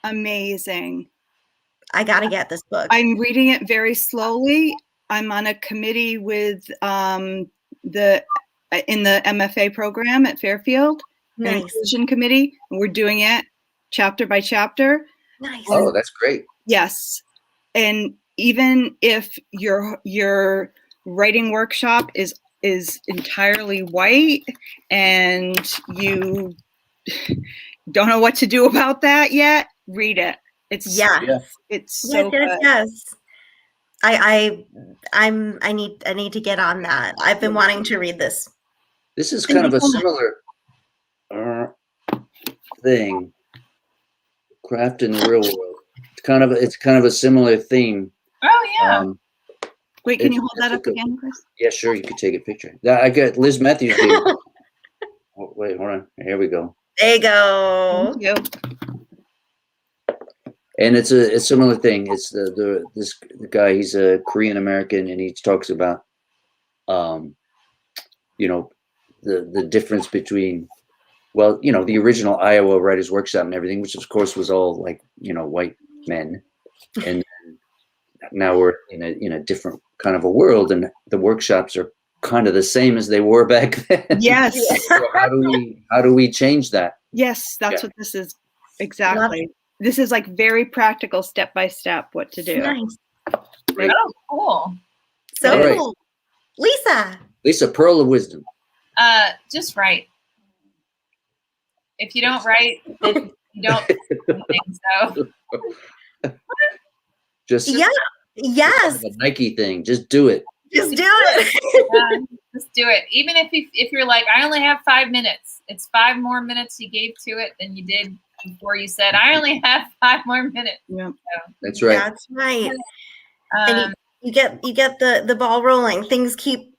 amazing. I gotta get this book. I'm reading it very slowly. I'm on a committee with in the MFA program at Fairfield, Nice. Inclusion Committee. And we're doing it chapter by chapter. Nice. Oh, that's great. Yes. And even if your writing workshop is entirely white and you don't know what to do about that yet, read it. It's so good. Yes. I need to get on that. I've been wanting to read this. This is kind of a similar thing. Craft in the real world. kind of a similar theme. Oh yeah. Wait, can you It's- hold that it's up a- again, Chris? Yeah, sure. You could take a picture. I got Liz Matthews. Oh, wait, hold on. Here we go. There you go. Thank you. And it's a similar thing. It's the guy. He's a Korean American, and he talks about, you know, the difference between, well, you know, the original Iowa Writers Workshop and everything, which of course was all like, you know, white men, and now we're in a different kind of a world, and the workshops are kind of the same as they were back then. Yes. So how do we change that? Yes, that's what this is. Exactly. This is like very practical, step by step, what to do. Nice. Great. Oh, cool. So All right. cool. Lisa, Pearl of wisdom. Just write. If you don't write, then you don't do anything. So Just yeah, yes, a Nike thing. Just do it. just do it. just do it. Even if you're like, I only have 5 minutes. It's 5 more minutes you gave to it than you did before you said, I only have 5 more minutes. Yeah. So, That's right. That's right. And you get the ball rolling. Things keep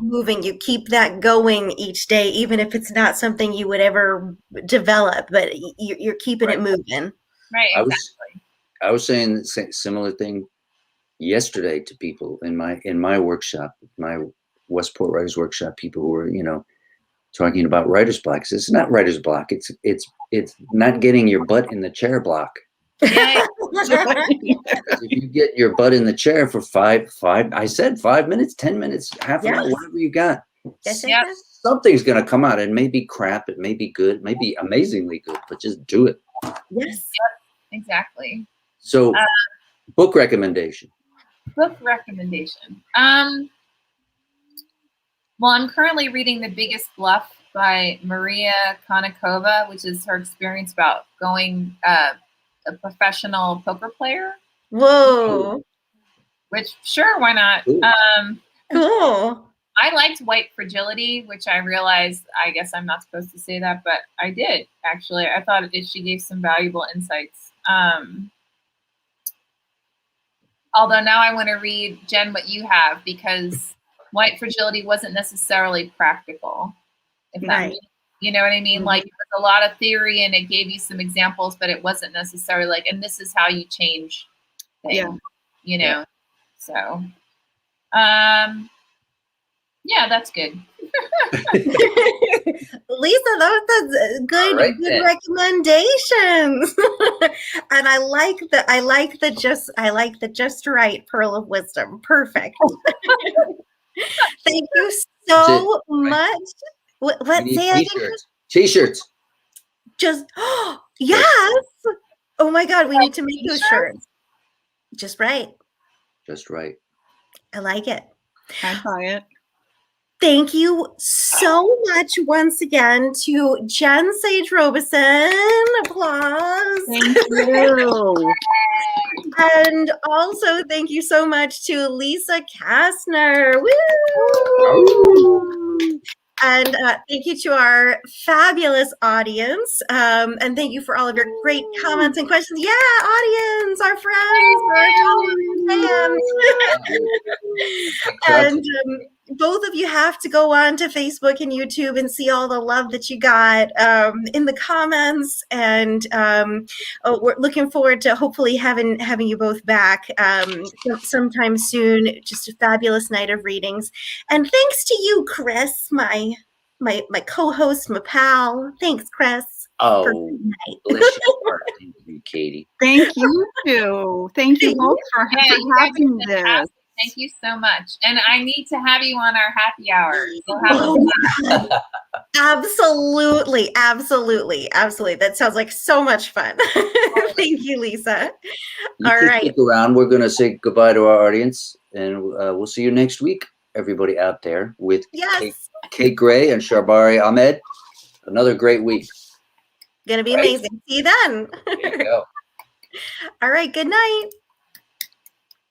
moving. You keep that going each day, even if it's not something you would ever develop, but you're keeping it moving. Right, exactly. I was saying the similar thing yesterday to people in my workshop, my Westport Writers Workshop, people who were, you know, talking about writer's block. It's not writer's block. It's not getting your butt in the chair block. Yeah. If you get your butt in the chair for five, I said 5 minutes, 10 minutes, half an hour, whatever you got, Yep. something's going to come out. It may be crap. It may be good, maybe amazingly good, but just do it. Yes. Exactly. So book recommendation. Book recommendation. Well, I'm currently reading The Biggest Bluff by Maria Konnikova, which is her experience about going a professional poker player. Whoa. Which, sure, why not? Ooh. Cool. I liked White Fragility, which I realized, I guess I'm not supposed to say that, but I did, actually. I thought she gave some valuable insights. Although now I want to read, Jen, what you have, because White Fragility wasn't necessarily practical. If that means, you know what I mean? Mm-hmm. Like, it was a lot of theory and it gave you some examples, but it wasn't necessarily like, and this is how you change things, you know? Yeah. So, yeah, that's good. Lisa, that's good, right, good recommendations. And I like the just right pearl of wisdom. Perfect. Thank you so much. What say t-shirts. T-shirts. Just yes. Oh my God, we need to make those shirts. Just right. Just right. I like it. I'd buy it. Thank you so much once again to Jen Sage-Robison. Applause. Thank you. And also thank you so much to Lisa Kastner. Woo! And thank you to our fabulous audience. And thank you for all of your great comments and questions. Yeah, audience, our friends, our fans. And both of you have to go on to Facebook and YouTube and see all the love that you got in the comments. And we're looking forward to hopefully having you both back sometime soon. Just a fabulous night of readings. And thanks to you, Chris, my co-host, my pal. Thanks, Chris. Oh, bless your heart. Thank you, Katie. Thank you too. Thank you both for having this. Thank you so much. And I need to have you on our happy hour. We'll have Absolutely. That sounds like so much fun. Thank you, Lisa. All right. Stick around. We're going to say goodbye to our audience, and we'll see you next week, everybody out there, with Kate Gray and Sharbari Ahmed. Another great week. Gonna be amazing. See you then. There you go. All right. Good night.